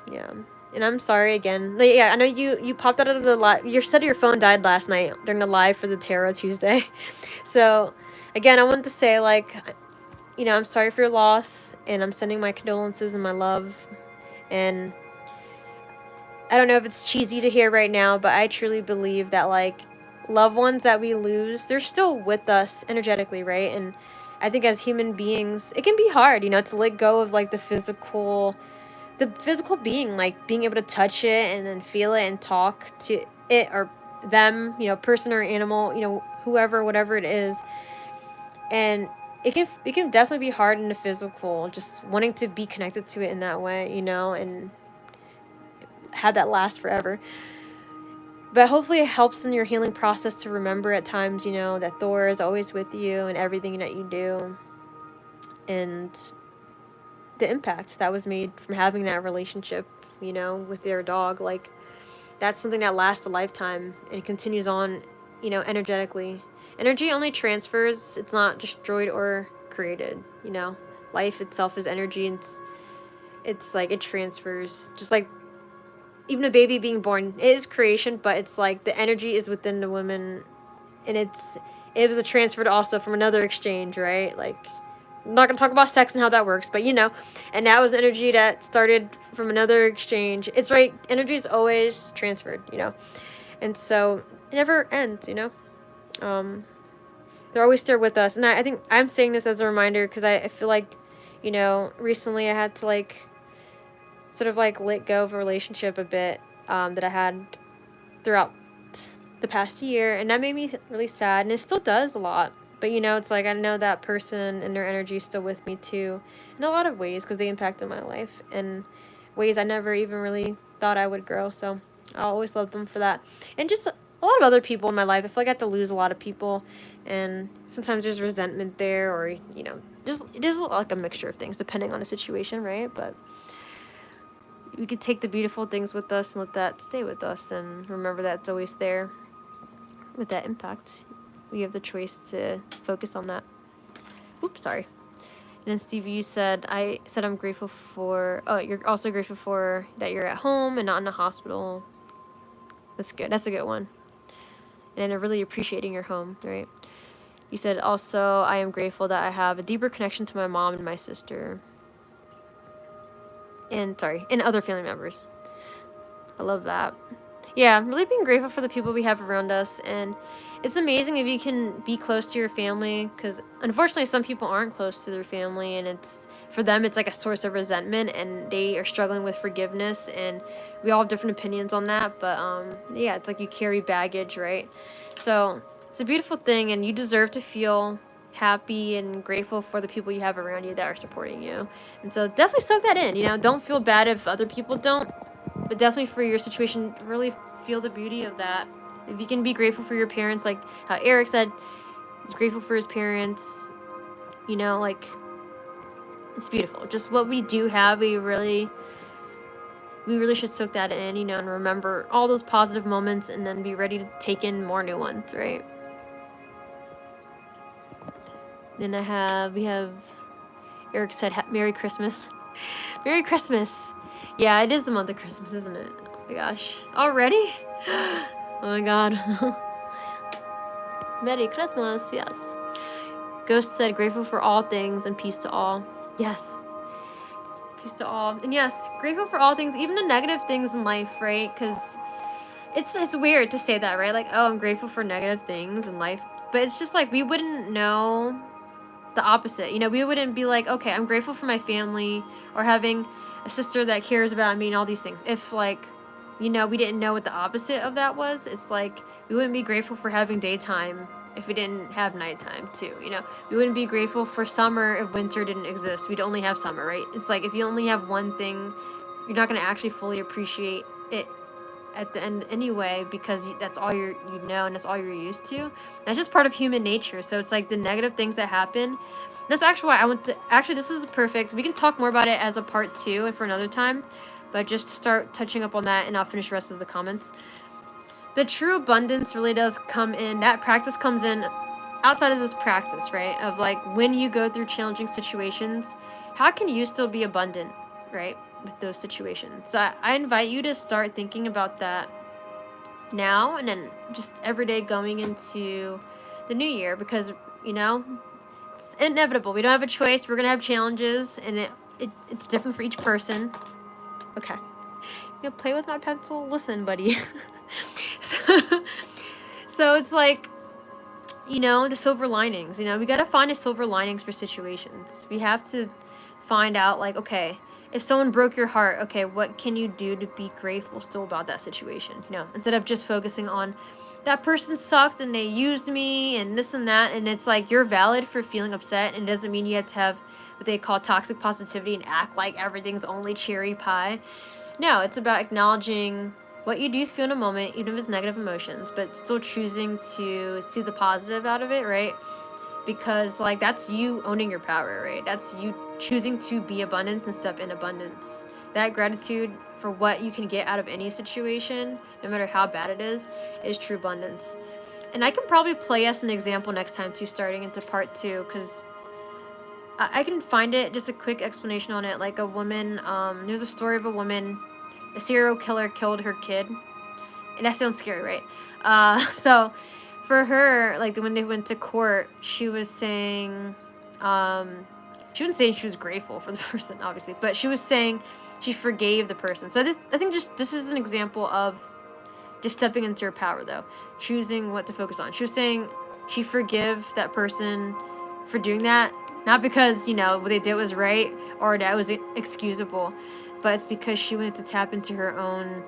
Yeah. And I'm sorry again. Like, yeah, I know you popped out of the live. You said your phone died last night during the live for the Tarot Tuesday. So again, I wanted to say like, you know, I'm sorry for your loss and I'm sending my condolences and my love. And I don't know if it's cheesy to hear right now, but I truly believe that like loved ones that we lose, they're still with us energetically, right? And I think as human beings, it can be hard, you know, to let go of like the physical being, like being able to touch it and then feel it and talk to it or them, you know, person or animal, you know, whoever, whatever it is. And it can definitely be hard in the physical, just wanting to be connected to it in that way, you know, and have that last forever. But hopefully it helps in your healing process to remember at times, you know, that Thor is always with you and everything that you do. And the impact that was made from having that relationship, you know, with their dog. Like, that's something that lasts a lifetime and continues on, you know, energetically. Energy only transfers. It's not destroyed or created, you know. Life itself is energy, and it's like it transfers. Just like even a baby being born, it is creation, but it's like the energy is within the woman, and it was a transfer also from another exchange, right? Like, I'm not going to talk about sex and how that works, but you know, and that was energy that started from another exchange. It's right, energy is always transferred, you know, and so it never ends, you know. They're always there with us, and I think I'm saying this as a reminder because I feel like, you know, recently I had to like sort of like let go of a relationship a bit that I had throughout the past year, and that made me really sad, and it still does a lot. But you know, it's like I know that person and their energy is still with me too in a lot of ways because they impacted my life in ways I never even really thought I would grow. So I'll always love them for that. And just a lot of other people in my life. I feel like I have to lose a lot of people, and sometimes there's resentment there, or you know, just there's like a mixture of things depending on the situation, right? But we could take the beautiful things with us and let that stay with us and remember that it's always there with that impact. We have the choice to focus on that. Oops, sorry. And then Stevie, you said, I said I'm grateful for, oh, you're also grateful for that you're at home and not in a hospital. That's good. That's a good one. And really appreciating your home, right? You said also, I am grateful that I have a deeper connection to my mom and my sister. And other family members. I love that. Yeah, I'm really being grateful for the people we have around us, and it's amazing if you can be close to your family, because unfortunately some people aren't close to their family, and it's for them it's like a source of resentment, and they are struggling with forgiveness, and we all have different opinions on that, but yeah, it's like you carry baggage, right? So it's a beautiful thing, and you deserve to feel happy and grateful for the people you have around you that are supporting you. And so definitely soak that in, you know, don't feel bad if other people don't, but definitely for your situation, really feel the beauty of that If you can be grateful for your parents, like how Eric said, he's grateful for his parents, you know, like, it's beautiful. Just what we do have, we really should soak that in, you know, and remember all those positive moments and then be ready to take in more new ones, right? Then we have, Eric said, Merry Christmas. Merry Christmas. Yeah, it is the month of Christmas, isn't it? Oh my gosh. Already? Oh my god. Merry Christmas, yes. Ghost said, grateful for all things and peace to all. Yes. Peace to all. And yes, grateful for all things, even the negative things in life, right? Because it's weird to say that, right? Like, oh, I'm grateful for negative things in life. But it's just like, we wouldn't know the opposite. You know, we wouldn't be like, okay, I'm grateful for my family or having a sister that cares about me and all these things. If, like, you know, we didn't know what the opposite of that was, it's like, we wouldn't be grateful for having daytime if we didn't have nighttime too, you know? We wouldn't be grateful for summer if winter didn't exist. We'd only have summer, right? It's like, if you only have one thing, you're not going to actually fully appreciate it at the end anyway, because that's all you know, and that's all you're used to. That's just part of human nature. So it's like the negative things that happen. That's actually why I want to, actually, this is perfect. We can talk more about it as a part 2 and for another time, but just to start touching up on that, and I'll finish the rest of the comments. The true abundance really does come in, that practice comes in outside of this practice, right? Of like, when you go through challenging situations, how can you still be abundant, right? With those situations. So I invite you to start thinking about that now, and then just every day going into the new year, because, you know, it's inevitable. We don't have a choice. We're going to have challenges, and it's different for each person. Okay. You know, play with my pencil? Listen, buddy. So it's like, you know, the silver linings. You know, we got to find the silver linings for situations. We have to find out, like, okay, if someone broke your heart, okay, what can you do to be grateful still about that situation? You know, instead of just focusing on that person sucked and they used me and this and that. And it's like, you're valid for feeling upset, and it doesn't mean you have to have what they call toxic positivity and act like everything's only cherry pie. No, it's about acknowledging what you do feel in a moment, even if it's negative emotions, but still choosing to see the positive out of it, right? Because, like, that's you owning your power, right? That's you choosing to be abundant and step in abundance. That gratitude for what you can get out of any situation, no matter how bad it is true abundance. And I can probably play us an example next time too, starting into part 2, because I can find it, just a quick explanation on it. Like, a woman, there's a story of a woman, a serial killer killed her kid. And that sounds scary, right? So for her, like, when they went to court, she was saying, she wasn't saying she was grateful for the person, obviously, but she was saying she forgave the person. So I think just this is an example of just stepping into her power, though, choosing what to focus on. She was saying she forgive that person for doing that, not because, you know, what they did was right or that was excusable, but it's because she wanted to tap into her own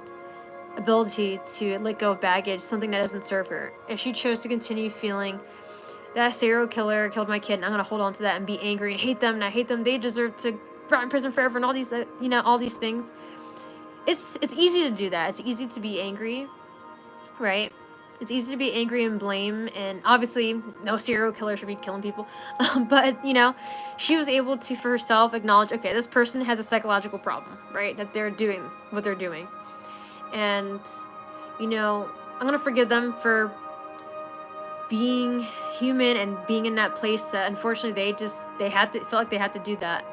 ability to let go of baggage, something that doesn't serve her. If she chose to continue feeling that serial killer killed my kid, and I'm gonna hold on to that and be angry and hate them, and I hate them, they deserve to rot in prison forever, and all these, you know, all these things. It's easy to do that. It's easy to be angry, right? It's easy to be angry and blame, and obviously no serial killer should be killing people. But, you know, she was able to, for herself, acknowledge, okay, this person has a psychological problem, right? That they're doing what they're doing. And, you know, I'm going to forgive them for being human and being in that place that unfortunately they felt like they had to do that.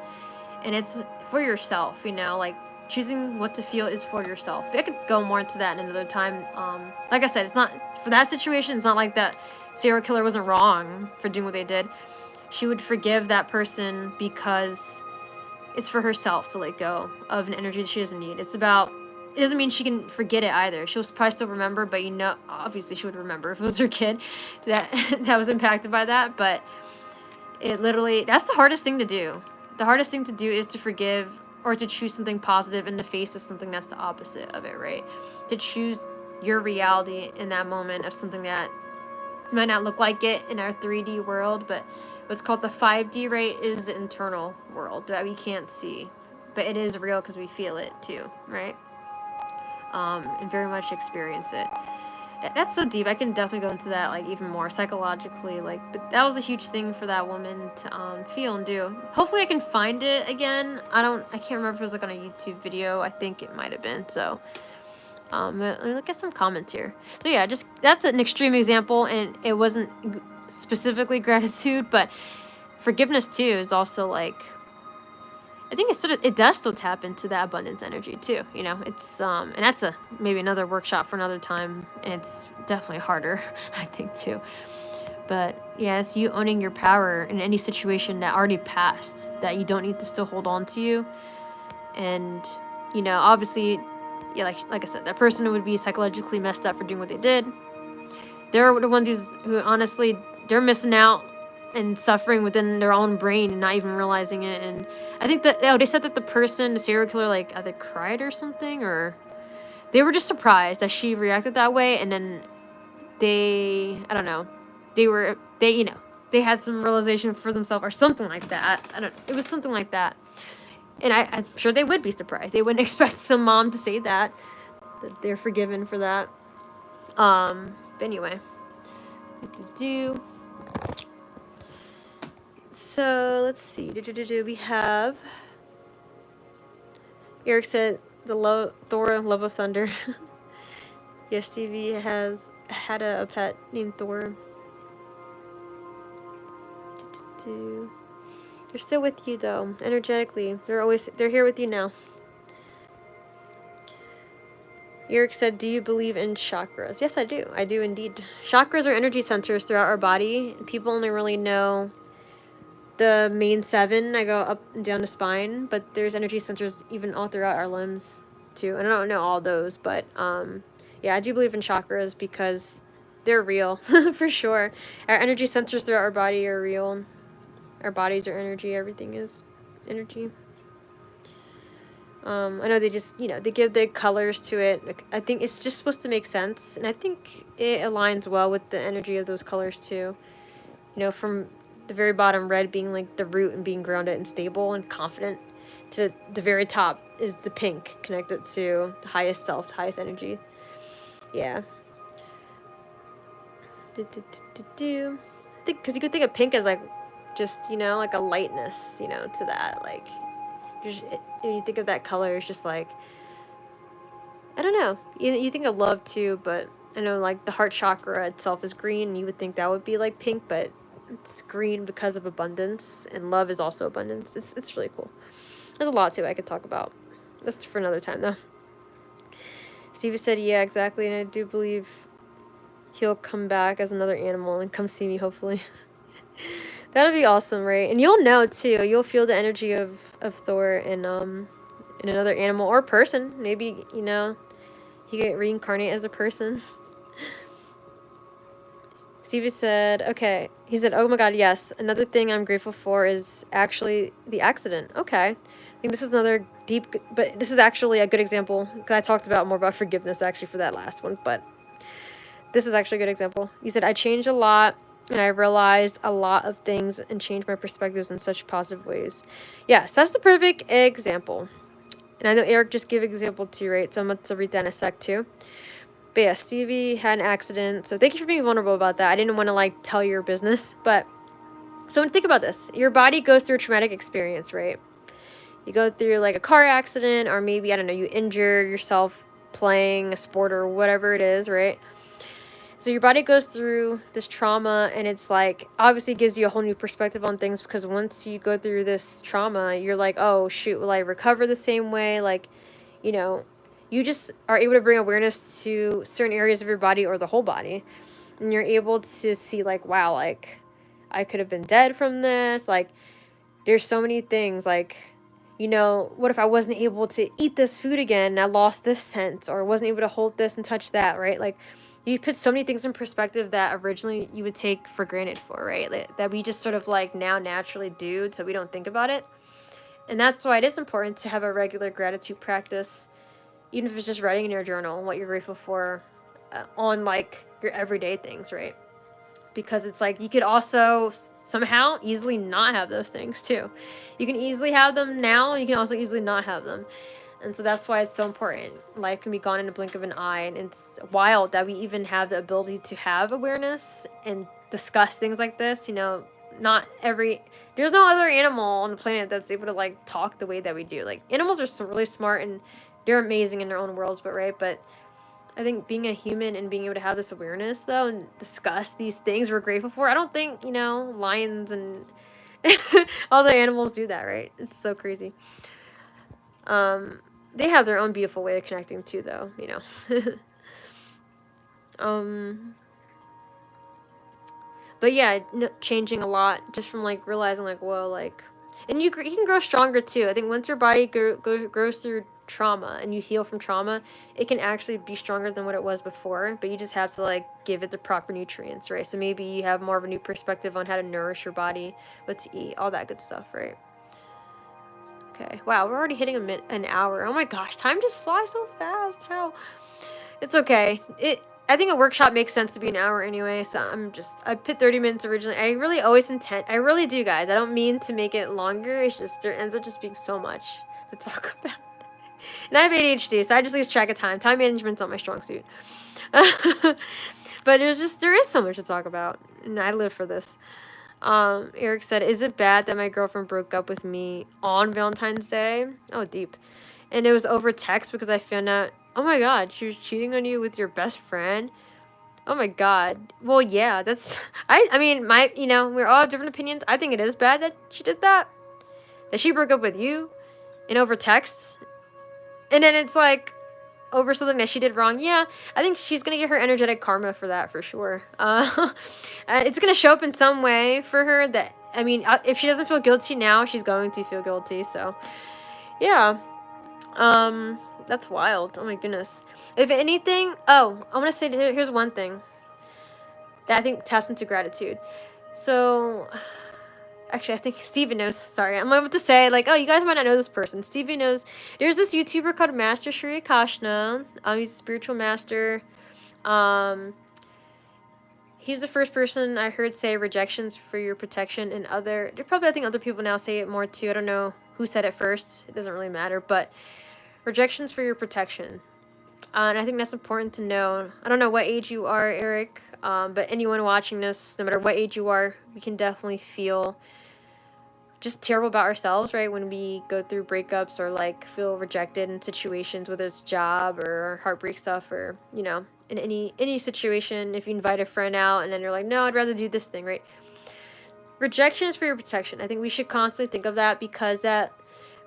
And it's for yourself, you know, like, choosing what to feel is for yourself. I could go more into that another time. Like I said, it's not, for that situation, it's not like that serial killer wasn't wrong for doing what they did. She would forgive that person because it's for herself to let go of an energy that she doesn't need. It's about, it doesn't mean she can forget it either. She'll probably still remember, but, you know, obviously she would remember if it was her kid that that was impacted by that. But it literally, that's the hardest thing to do. The hardest thing to do is to forgive, or to choose something positive in the face of something that's the opposite of it, right? To choose your reality in that moment of something that might not look like it in our 3D world, but what's called the 5D, right, is the internal world that we can't see. But it is real because we feel it too, right? And very much experience it. That's so deep. I can definitely go into that, like, even more psychologically, like, but that was a huge thing for that woman to feel and do. Hopefully I can find it again. I can't remember if it was like on a YouTube video. I think it might have been. So let me look at some comments here. So yeah, just that's an extreme example, and it wasn't specifically gratitude, but forgiveness too is also like, I think it does still tap into that abundance energy too. You know, it's and that's maybe another workshop for another time, and it's definitely harder, I think too. But yeah, it's you owning your power in any situation that already passed, that you don't need to still hold on to you. And you know, obviously, yeah, like I said, that person would be psychologically messed up for doing what they did. They're the ones who honestly, they're missing out and suffering within their own brain and not even realizing it. And I think that they said that the serial killer, like either cried or something, or they were just surprised that she reacted that way. And then I don't know, they had some realization for themselves or something like that. It was something like that. And I'm sure they would be surprised. They wouldn't expect some mom to say that they're forgiven for that. But anyway, so let's see. We have Eric said Thor, Love of Thunder. Yes, Stevie had a pet named Thor. They're still with you though, energetically. They're here with you now. Eric said, do you believe in chakras? Yes, I do. I do indeed. Chakras are energy sensors throughout our body. People only really know the main 7. I go up and down the spine, but there's energy sensors even all throughout our limbs too. And I don't know all those, but yeah, I do believe in chakras because they're real for sure. Our energy sensors throughout our body are real. Our bodies are energy. Everything is energy. I know they just, they give the colors to it. Like, I think it's just supposed to make sense. And I think it aligns well with the energy of those colors too. From the very bottom, red being like the root and being grounded and stable and confident, to the very top is the pink, connected to the highest self, the highest energy. Yeah. I think, because you could think of pink as like, just, like a lightness, to that, like, when you think of that color, it's just like, I don't know, you think of love too, but I know like the heart chakra itself is green, and you would think that would be like pink, but it's green because of abundance, and love is also abundance. It's really cool. There's a lot too I could talk about. That's for another time though. Stevie said, yeah, exactly, and I do believe he'll come back as another animal and come see me, hopefully. That'll be awesome, right? And you'll know too. You'll feel the energy of Thor in another animal or person. Maybe, he could reincarnate as a person. Stevie said, okay. He said, oh my god, yes. Another thing I'm grateful for is actually the accident. Okay. I think this is another deep, but this is actually a good example, because I talked more about forgiveness actually for that last one, but this is actually a good example. He said, I changed a lot, and I realized a lot of things and changed my perspectives in such positive ways. Yes, that's the perfect example. And I know Eric just gave an example too, right? So I'm going to read that in a sec too. But yeah, Stevie had an accident. So thank you for being vulnerable about that. I didn't want to like tell your business. But so think about this. Your body goes through a traumatic experience, right? You go through like a car accident, or maybe, I don't know, you injure yourself playing a sport or whatever it is, right? So your body goes through this trauma, and it's like, obviously gives you a whole new perspective on things, because once you go through this trauma, you're like, oh shoot, will I recover the same way? Like, you just are able to bring awareness to certain areas of your body or the whole body. And you're able to see like, wow, like I could have been dead from this. Like there's so many things, like, what if I wasn't able to eat this food again and I lost this sense, or wasn't able to hold this and touch that, right? Like, you put so many things in perspective that originally you would take for granted for, right? Like, that we just sort of like now naturally do, so we don't think about it. And that's why it is important to have a regular gratitude practice, even if it's just writing in your journal what you're grateful for on like your everyday things, right? Because it's like you could also somehow easily not have those things too. You can easily have them now, and you can also easily not have them. And so that's why it's so important. Life can be gone in a blink of an eye, and it's wild that we even have the ability to have awareness and discuss things like this. You know, there's no other animal on the planet that's able to like talk the way that we do. Like animals are so really smart and they're amazing in their own worlds, but I think being a human and being able to have this awareness though and discuss these things we're grateful for. I don't think, lions and other animals do that, right? It's so crazy. They have their own beautiful way of connecting too, though, But yeah, changing a lot just from like realizing like, whoa, like, and you can grow stronger too. I think once your body grows through trauma and you heal from trauma, it can actually be stronger than what it was before. But you just have to like give it the proper nutrients, right? So maybe you have more of a new perspective on how to nourish your body, what to eat, all that good stuff, right? Okay. Wow, we're already hitting an hour. Oh my gosh, time just flies so fast. How? It's okay. I think a workshop makes sense to be an hour anyway, so I put 30 minutes originally. I really do, guys. I don't mean to make it longer. It's just there ends up just being so much to talk about. And I have ADHD, so I just lose track of time. Time management's not my strong suit. But there is so much to talk about, and I live for this. Eric said, "Is it bad that my girlfriend broke up with me on Valentine's Day?" Oh, deep. And it was over text because I found out, oh my god, she was cheating on you with your best friend. Oh my god. Well, yeah, that's, I mean, we all have different opinions. I think it is bad that she did that. That she broke up with you and over text. And then it's like, over something that she did wrong. Yeah, I think she's gonna get her energetic karma for that for sure. It's gonna show up in some way for her that, if she doesn't feel guilty now, she's going to feel guilty. So, yeah, that's wild. Oh my goodness. If anything, I want to say here's one thing that I think taps into gratitude. So, actually, I think Steven knows. Sorry, I'm about to say, like, oh, you guys might not know this person. Steven knows. There's this YouTuber called Master Sri Akashna. He's a spiritual master. He's the first person I heard say rejections for your protection, and I think other people now say it more too. I don't know who said it first. It doesn't really matter, but rejections for your protection. And I think that's important to know. I don't know what age you are, Eric, but anyone watching this, no matter what age you are, we can definitely feel just terrible about ourselves, right? When we go through breakups or like feel rejected in situations, whether it's job or heartbreak stuff or, in any situation, if you invite a friend out and then you're like, no, I'd rather do this thing, right? Rejection is for your protection. I think we should constantly think of that because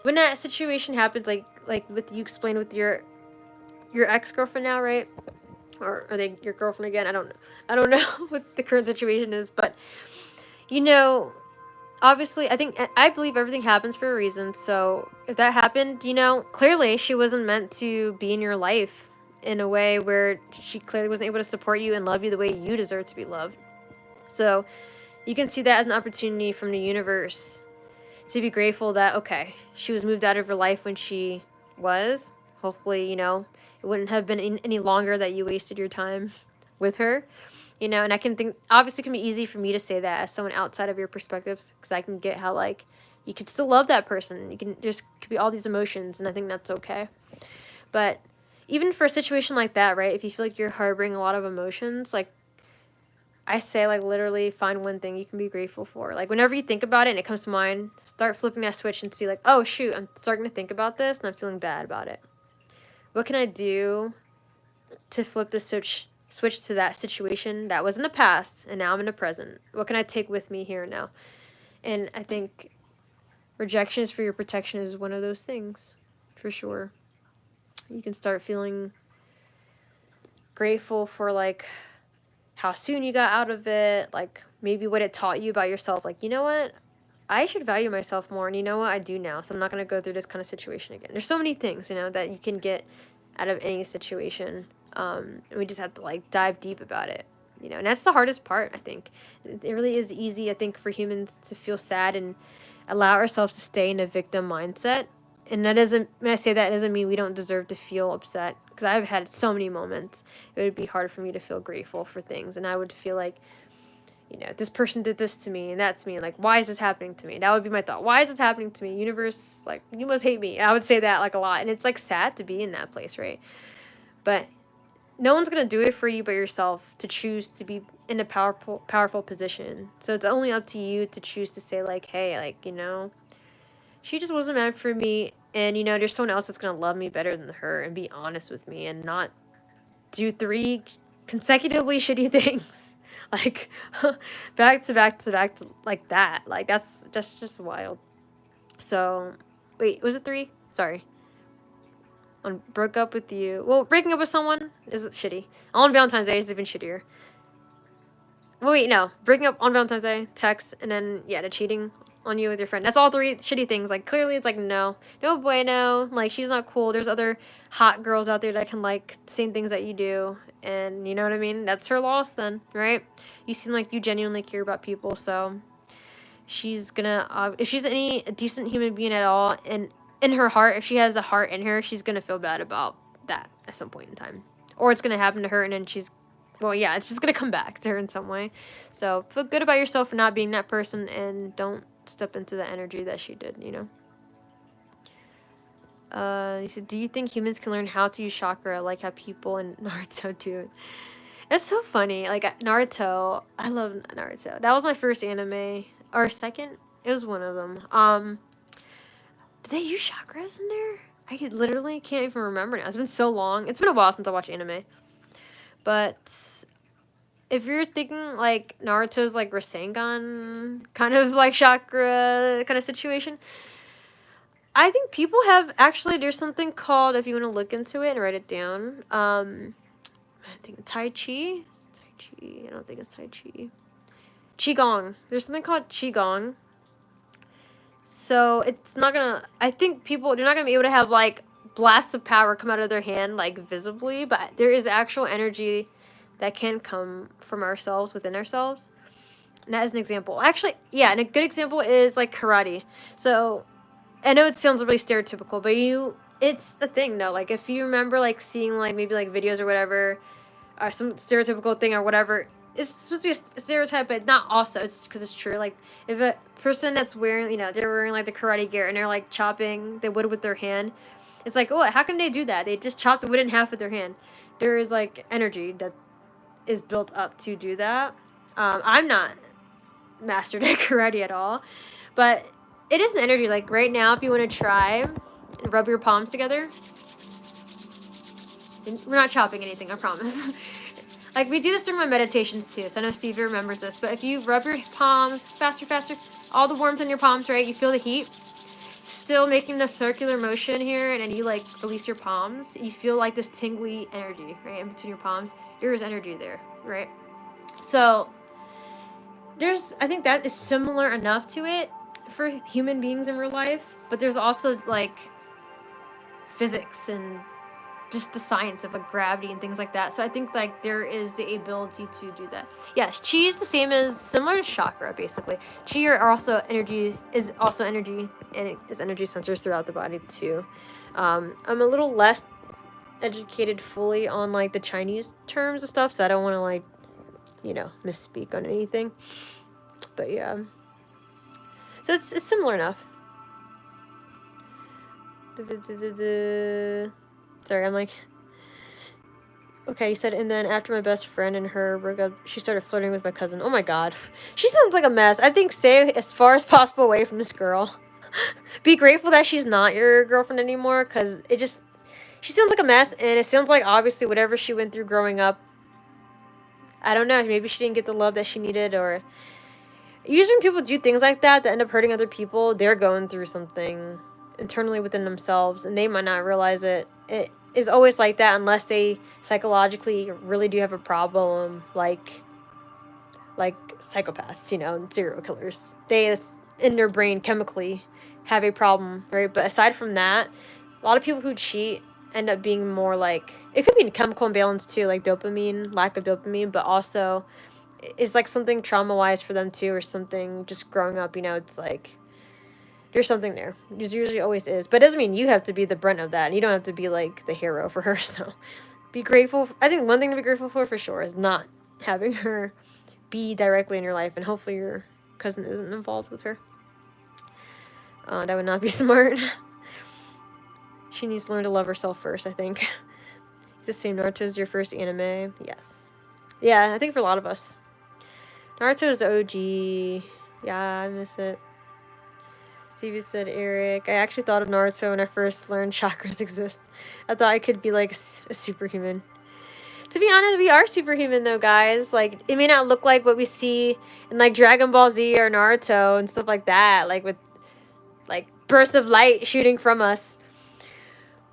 when that situation happens, like with you explained with your ex-girlfriend now, right? Or are they your girlfriend again? I don't know what the current situation is, but obviously, I believe everything happens for a reason. So if that happened, clearly she wasn't meant to be in your life in a way where she clearly wasn't able to support you and love you the way you deserve to be loved. So you can see that as an opportunity from the universe to be grateful that, okay, she was moved out of your life when she was. Hopefully, it wouldn't have been any longer that you wasted your time with her. And I can think, obviously it can be easy for me to say that as someone outside of your perspectives, because I can get how, like, you could still love that person. There's could be all these emotions, and I think that's okay. But even for a situation like that, right, if you feel like you're harboring a lot of emotions, like, I say, like, literally find one thing you can be grateful for. Like, whenever you think about it and it comes to mind, start flipping that switch and see, like, oh, shoot, I'm starting to think about this, and I'm feeling bad about it. What can I do to flip the switch to that situation that was in the past and now I'm in the present? What can I take with me here and now? And I think rejection is for your protection is one of those things, for sure. You can start feeling grateful for, like, how soon you got out of it, like, maybe what it taught you about yourself. Like, you know what? I should value myself more, and you know what? I do now, so I'm not going to go through this kind of situation again. There's so many things, that you can get out of any situation. And we just have to, like, dive deep about it, and that's the hardest part, I think. It really is easy, I think, for humans to feel sad and allow ourselves to stay in a victim mindset. And that doesn't, when I say that, it doesn't mean we don't deserve to feel upset, because I've had so many moments. It would be hard for me to feel grateful for things, and I would feel like you know, this person did this to me and that's me. Like, why is this happening to me? That would be my thought. Why is this happening to me? Universe, like, you must hate me. I would say that like a lot. And it's like sad to be in that place, right? But no one's going to do it for you but yourself to choose to be in a powerful position. So it's only up to you to choose to say like, hey, like, you know, she just wasn't meant for me. And, you know, there's someone else that's going to love me better than her and be honest with me and not do 3 consecutively shitty things. Like, back to back to back to, like that. Like, that's just wild. So, wait, was it 3? Sorry. On broke up with you. Well, breaking up with someone is shitty. On Valentine's Day is even shittier. Well, wait, no. Breaking up on Valentine's Day, text, and then, yeah, the cheating on you with your friend. That's all 3 shitty things. Like, clearly it's like, no. No bueno. Like, she's not cool. There's other hot girls out there that can like the same things that you do. And you know what I mean? That's her loss then, right? You seem like you genuinely care about people, so she's gonna, if she's any decent human being at all, and in her heart, if she has a heart in her, she's gonna feel bad about that at some point in time. Or it's gonna happen to her and then she's, well, yeah, it's just gonna come back to her in some way. So feel good about yourself for not being that person and don't step into the energy that she did, you know? You said, do you think humans can learn how to use chakra like how people in Naruto do? It's so funny. Like, Naruto, I love Naruto. That was my first anime. Or second? It was one of them. Did they use chakras in there? I literally can't even remember now. It's been so long. It's been a while since I watched anime. But if you're thinking, like, Naruto's, like, Rasengan kind of, like, chakra kind of situation, I think people have, actually, there's something called, if you want to look into it and write it down, I think Tai Chi? It's Tai Chi. I don't think it's Tai Chi. Qigong. There's something called Qigong. So it's not gonna, I think people, they're not gonna be able to have, like, blasts of power come out of their hand, like, visibly, but there is actual energy that can come from ourselves, within ourselves. And that is an example. Actually, yeah, and a good example is, like, karate. So I know it sounds really stereotypical, but it's the thing, though. Like, if you remember, like, seeing, like, maybe, like, videos or whatever, or some stereotypical thing or whatever, it's supposed to be a stereotype, but not also. It's because it's true. Like, if a person that's wearing, you know, they're wearing, like, the karate gear and they're, like, chopping the wood with their hand, it's like, oh, how can they do that? They just chop the wood in half with their hand. There is, like, energy that is built up to do that. I'm not mastered at karate at all, but it is an energy. Like, right now, if you want to try and rub your palms together, we're not chopping anything, I promise. Like, we do this during my meditations too, so I know Stevie remembers this, but if you rub your palms faster, all the warmth in your palms, right? You feel the heat, still making the circular motion here, and then you, like, release your palms. You feel, like, this tingly energy, right, in between your palms. There is energy there, right? So I think that is similar enough to it for human beings in real life, but there's also, like, physics and just the science of, like, gravity and things like that. So I think, like, there is the ability to do that. Yeah, chi is the same as, similar to chakra, basically. Chi is also energy, and it is energy sensors throughout the body too. I'm a little less educated fully on, like, the Chinese terms and stuff, so I don't want to, like, you know, misspeak on anything. But yeah, so it's similar enough. Sorry, I'm like, okay, you said, and then after my best friend and her broke up, she started flirting with my cousin. Oh my god. She sounds like a mess. I think stay as far as possible away from this girl. Be grateful that she's not your girlfriend anymore, because she sounds like a mess, and it sounds like, obviously, whatever she went through growing up, I don't know, maybe she didn't get the love that she needed, or usually when people do things like that end up hurting other people, they're going through something internally within themselves, and they might not realize it. It is always like that unless they psychologically really do have a problem, like psychopaths, you know, and serial killers. They, in their brain, chemically have a problem, right? But aside from that, a lot of people who cheat end up being more like, it could be chemical imbalance too, like dopamine, lack of dopamine, but also is like something trauma-wise for them too, or something just growing up, you know, it's like, there's something there. There usually always is. But it doesn't mean you have to be the brunt of that. You don't have to be, like, the hero for her. So be grateful. I think one thing to be grateful for sure is not having her be directly in your life, and hopefully your cousin isn't involved with her. That would not be smart. She needs to learn to love herself first, I think. Is the same Naruto as your first anime? Yes. Yeah, I think for a lot of us. Naruto is the OG. Yeah, I miss it. Stevie said, Eric, I actually thought of Naruto when I first learned chakras exist. I thought I could be like a superhuman. To be honest, we are superhuman though, guys. Like, it may not look like what we see in like Dragon Ball Z or Naruto and stuff like that, like with like bursts of light shooting from us.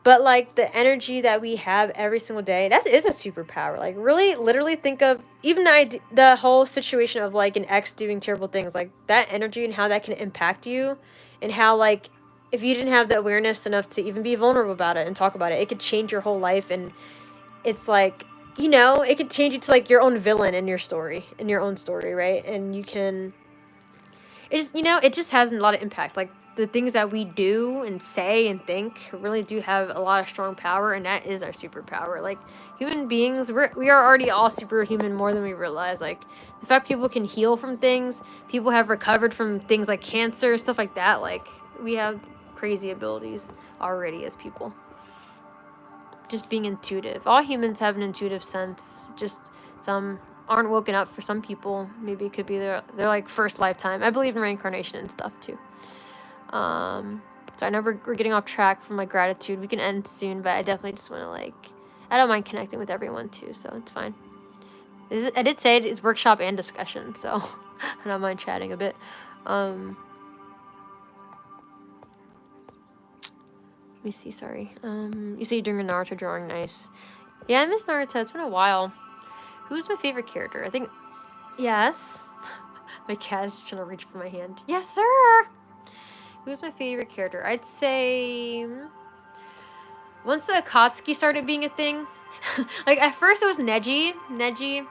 But like the energy that we have every single day, that is a superpower. Like, really, literally think of even the whole situation of like an ex doing terrible things, like that energy and how that can impact you, and how like if you didn't have the awareness enough to even be vulnerable about it and talk about it, it could change your whole life. And it's like, you know, it could change you to like your own villain in your story, in your own story, right? And you can, it just, you know, it just has a lot of impact. Like the things that we do and say and think really do have a lot of strong power, and that is our superpower. Like human beings, we are already all superhuman more than we realize. Like the fact people can heal from things, people have recovered from things like cancer, stuff like that. Like we have crazy abilities already as people. Just being intuitive. All humans have an intuitive sense. Just some aren't woken up for some people. Maybe it could be their like first lifetime. I believe in reincarnation and stuff too. So I know we're getting off track from like gratitude. We can end soon, but I definitely just want to like, I don't mind connecting with everyone too, so it's fine. I did say it's workshop and discussion, so I don't mind chatting a bit. Let me see, sorry. You say you're doing a Naruto drawing, nice. Yeah, I miss Naruto, it's been a while. Who's my favorite character? I think, yes. My cat's just trying to reach for my hand. Yes, sir! Who's my favorite character? I'd say once the Akatsuki started being a thing, like at first it was Neji. Neji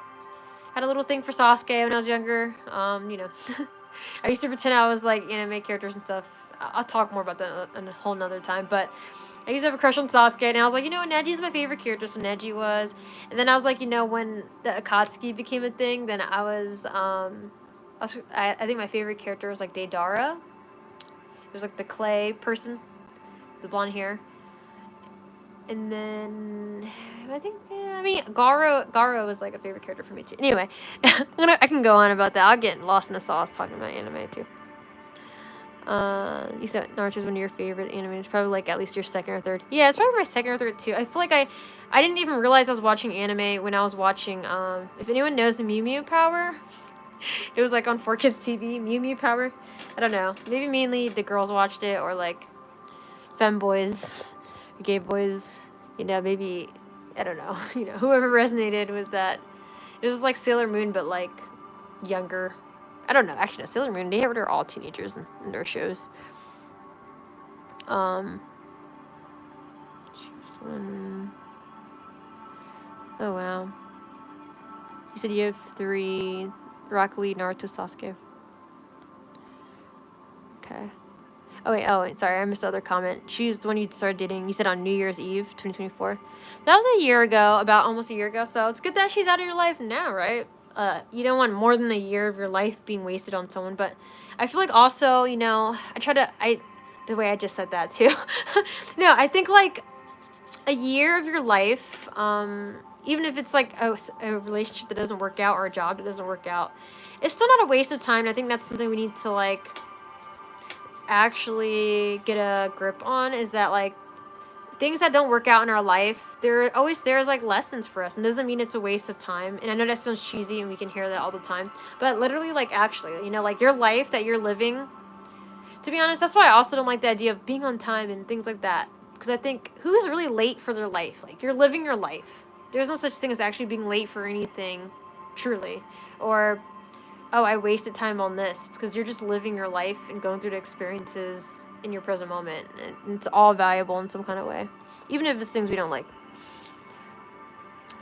had a little thing for Sasuke when I was younger. You know, I used to pretend I was like anime characters and stuff. I'll talk more about that in a whole nother time, but I used to have a crush on Sasuke, and I was like, you know, Neji's my favorite character, so Neji was. And then I was like, you know, when the Akatsuki became a thing, then I think my favorite character was like Deidara. It was like the clay person, the blonde hair. And then I think, yeah, I mean, Garo was like a favorite character for me too. Anyway, I can go on about that. I'll get lost in the sauce talking about anime too. You said Naruto's one of your favorite animes. Probably like at least your second or third. Yeah, it's probably my second or third too. I feel like I didn't even realize I was watching anime when I was watching, if anyone knows the Mew Mew Power, it was like on 4Kids TV, Mew Mew Power. I don't know. Maybe mainly the girls watched it, or like femboys, gay boys. You know, maybe, I don't know. You know, whoever resonated with that. It was like Sailor Moon, but like younger. I don't know. Actually, no, Sailor Moon, they were all teenagers in their shows. Choose one. Oh, wow. You said you have 3. Rock Lee, Naruto, Sasuke. Okay. Oh wait, sorry, I missed the other comment. She's the one you started dating, you said on New Year's Eve, 2024. That was a year ago, about almost a year ago, so it's good that she's out of your life now, right? You don't want more than a year of your life being wasted on someone, but I feel like also, you know, the way I just said that too. No, I think like a year of your life, even if it's like a relationship that doesn't work out or a job that doesn't work out, it's still not a waste of time. And I think that's something we need to like actually get a grip on, is that like things that don't work out in our life, there's like lessons for us, and doesn't mean it's a waste of time. And I know that sounds cheesy and we can hear that all the time, but literally, like, actually, you know, like your life that you're living, to be honest, that's why I also don't like the idea of being on time and things like that, because I think, who is really late for their life? Like, you're living your life. There's no such thing as actually being late for anything, truly. Or, oh, I wasted time on this, because you're just living your life and going through the experiences in your present moment, and it's all valuable in some kind of way, even if it's things we don't like.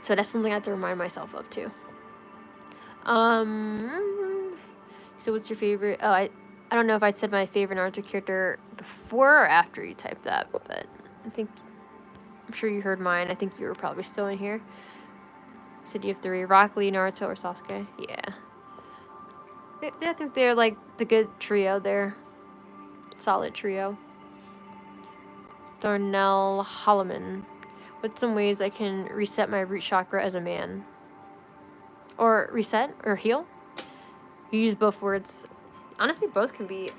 So that's something I have to remind myself of too. So what's your favorite? Oh, I don't know if I said my favorite Naruto character before or after you typed that, but I'm sure you heard mine. I think you were probably still in here. So do you have 3? Rock Lee, Naruto, or Sasuke? Yeah. I think they're like the good trio there. Solid trio. Darnell Holloman. What's some ways I can reset my root chakra as a man? Or reset or heal? You use both words. Honestly, both can be.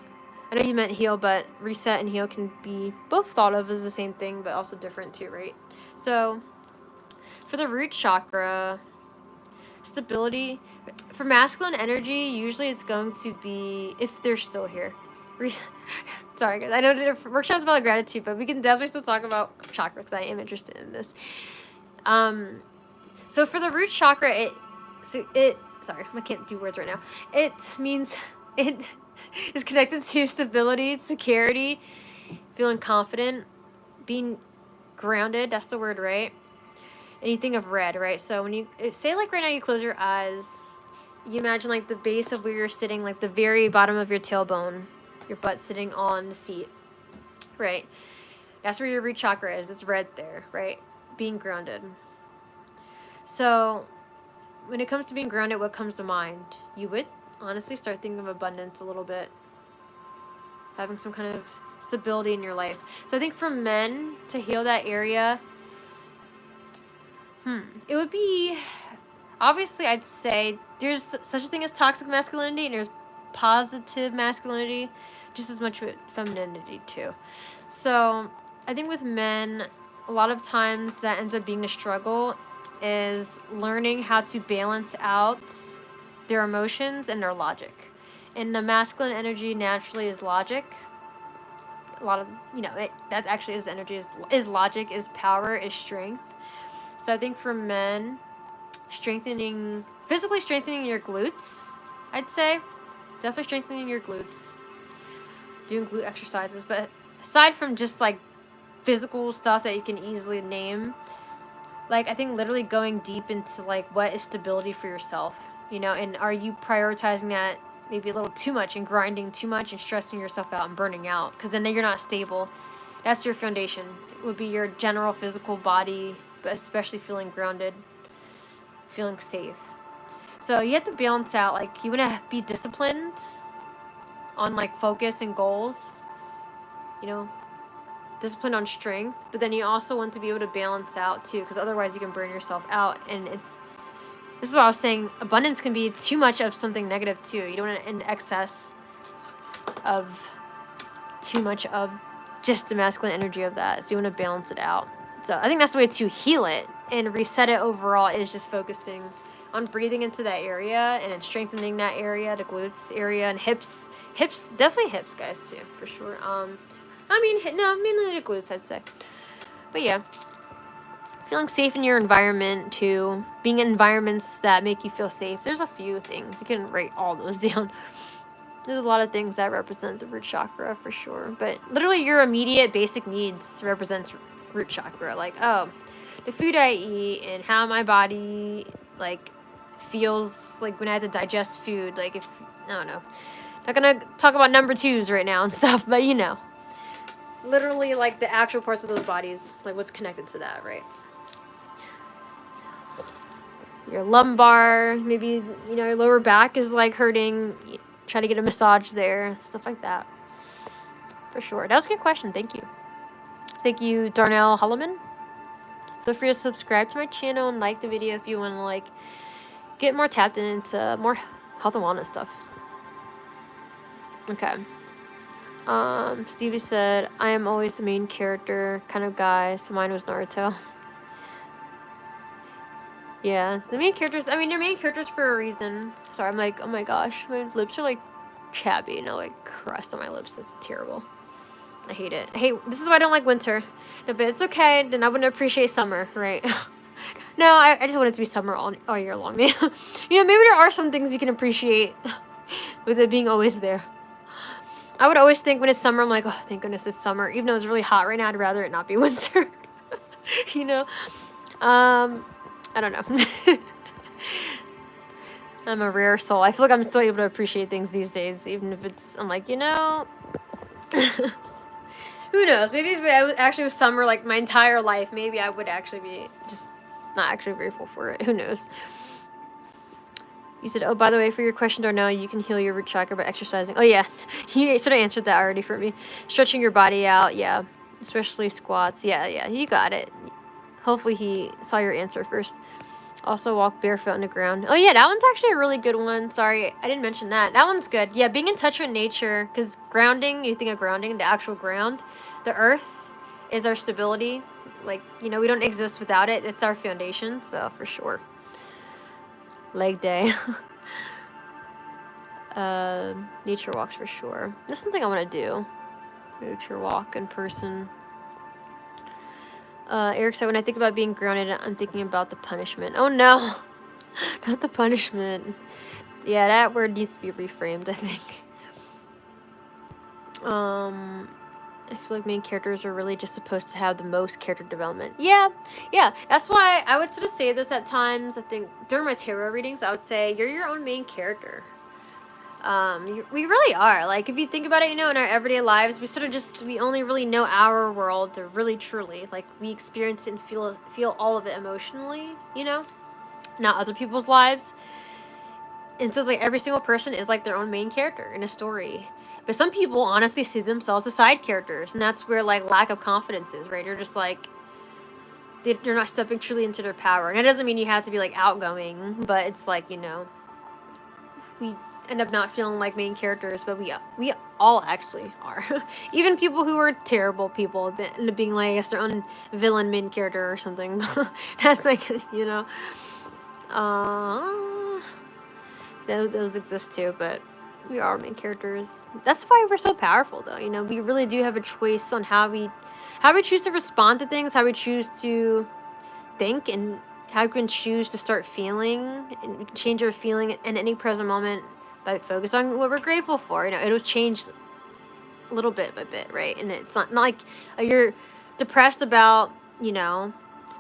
I know you meant heal, but reset and heal can be both thought of as the same thing, but also different too, right? So, for the root chakra, stability, for masculine energy, usually it's going to be, if they're still here. Sorry, guys. I know the workshop's about gratitude, but we can definitely still talk about chakra because I am interested in this. So for the root chakra, sorry, I can't do words right now. It means it is connected to stability, security, feeling confident, being grounded. That's the word, right? And you think of red, right? So when you say, like, right now you close your eyes, you imagine like the base of where you're sitting, like the very bottom of your tailbone, your butt sitting on the seat, right? That's where your root chakra is. It's red there, right? Being grounded. So when it comes to being grounded, what comes to mind? You would honestly start thinking of abundance a little bit. Having some kind of stability in your life. So I think for men to heal that area, it would be, obviously I'd say there's such a thing as toxic masculinity and there's positive masculinity, just as much with femininity too. So I think with men, a lot of times that ends up being a struggle is learning how to balance out their emotions and their logic. And the masculine energy naturally is logic. A lot of, that actually is energy, is logic, is power, is strength. So I think for men, physically strengthening your glutes, I'd say. Definitely strengthening your glutes. Doing glute exercises. But aside from just like physical stuff that you can easily name, like I think literally going deep into like what is stability for yourself, and are you prioritizing that maybe a little too much and grinding too much and stressing yourself out and burning out? Because then you're not stable. That's your foundation. It would be your general physical body, but especially feeling grounded, feeling safe. So you have to balance out, like, you want to be disciplined on like focus and goals, discipline on strength, but then you also want to be able to balance out too, because otherwise you can burn yourself out. And this is what I was saying, abundance can be too much of something negative too. You don't want an excess of too much of just the masculine energy of that, so you want to balance it out. So I think that's the way to heal it and reset it overall, is just focusing on breathing into that area and then strengthening that area, the glutes area, and hips, definitely hips, guys, too, for sure. Mainly the glutes, I'd say. But yeah, feeling safe in your environment too, being in environments that make you feel safe. There's a few things. You can write all those down. There's a lot of things that represent the root chakra for sure. But literally your immediate basic needs represents root chakra. Like, the food I eat and how my body, like, feels like when I have to digest food. Like, if, I don't know. Not gonna talk about number twos right now and stuff, but literally, like, the actual parts of those bodies, like, what's connected to that, right? Your lumbar, maybe, your lower back is, like, hurting. Try to get a massage there, stuff like that. For sure. That was a good question. Thank you. Thank you, Darnell Holloman. Feel free to subscribe to my channel and like the video if you want to, like, get more tapped into more health and wellness stuff. Okay. Stevie said, I am always the main character kind of guy, so mine was Naruto. Yeah, the main characters, they're main characters for a reason. Sorry, I'm like, oh my gosh, my lips are like chappy, like crust on my lips. That's terrible. I hate it. This is why I don't like winter. No, but it's okay, then I wouldn't appreciate summer, right? No, I just want it to be summer all year long. Maybe there are some things you can appreciate with it being always there. I would always think when it's summer, I'm like, oh, thank goodness it's summer. Even though it's really hot right now, I'd rather it not be winter. I don't know. I'm a rare soul. I feel like I'm still able to appreciate things these days, even if I'm like, who knows? Maybe if I actually was summer like my entire life, maybe I would actually be just not actually grateful for it. Who knows? You said, oh, by the way, for your question, Darnell, you can heal your root chakra by exercising. Oh, yeah. You sort of answered that already for me. Stretching your body out, yeah. Especially squats. Yeah, yeah, you got it. Hopefully he saw your answer first. Also walk barefoot on the ground. Oh, yeah, that one's actually a really good one. Sorry, I didn't mention that. That one's good. Yeah, being in touch with nature. Because grounding, you think of grounding, the actual ground. The earth is our stability. Like, you know, we don't exist without it. It's our foundation, so for sure. Leg day. Nature walks for sure. That's something I want to do. Nature walk in person. Eric said, when I think about being grounded, I'm thinking about the punishment. Oh no! Not the punishment. Yeah, that word needs to be reframed, I think. I feel like main characters are really just supposed to have the most character development. Yeah, that's why I would sort of say this at times. I think during my tarot readings, I would say, you're your own main character. We really are. Like, if you think about it, you know, in our everyday lives, we only really know our world, or really truly. Like, we experience it and feel all of it emotionally, you know? Not other people's lives. And so it's like every single person is like their own main character in a story. But some people honestly see themselves as side characters, and that's where, like, lack of confidence is, right? You're just like, they're not stepping truly into their power. And it doesn't mean you have to be, like, outgoing, but it's like, you know, we end up not feeling like main characters, but we all actually are. Even people who are terrible people that end up being, like, I guess, their own villain main character or something. That's like, you know, those exist too, but we are main characters. That's why we're so powerful, though. You know, we really do have a choice on how we choose to respond to things, how we choose to think, and how we can choose to start feeling, and we can change our feeling in any present moment by focusing on what we're grateful for. You know, it'll change little bit by bit, right? And it's not like you're depressed about, you know,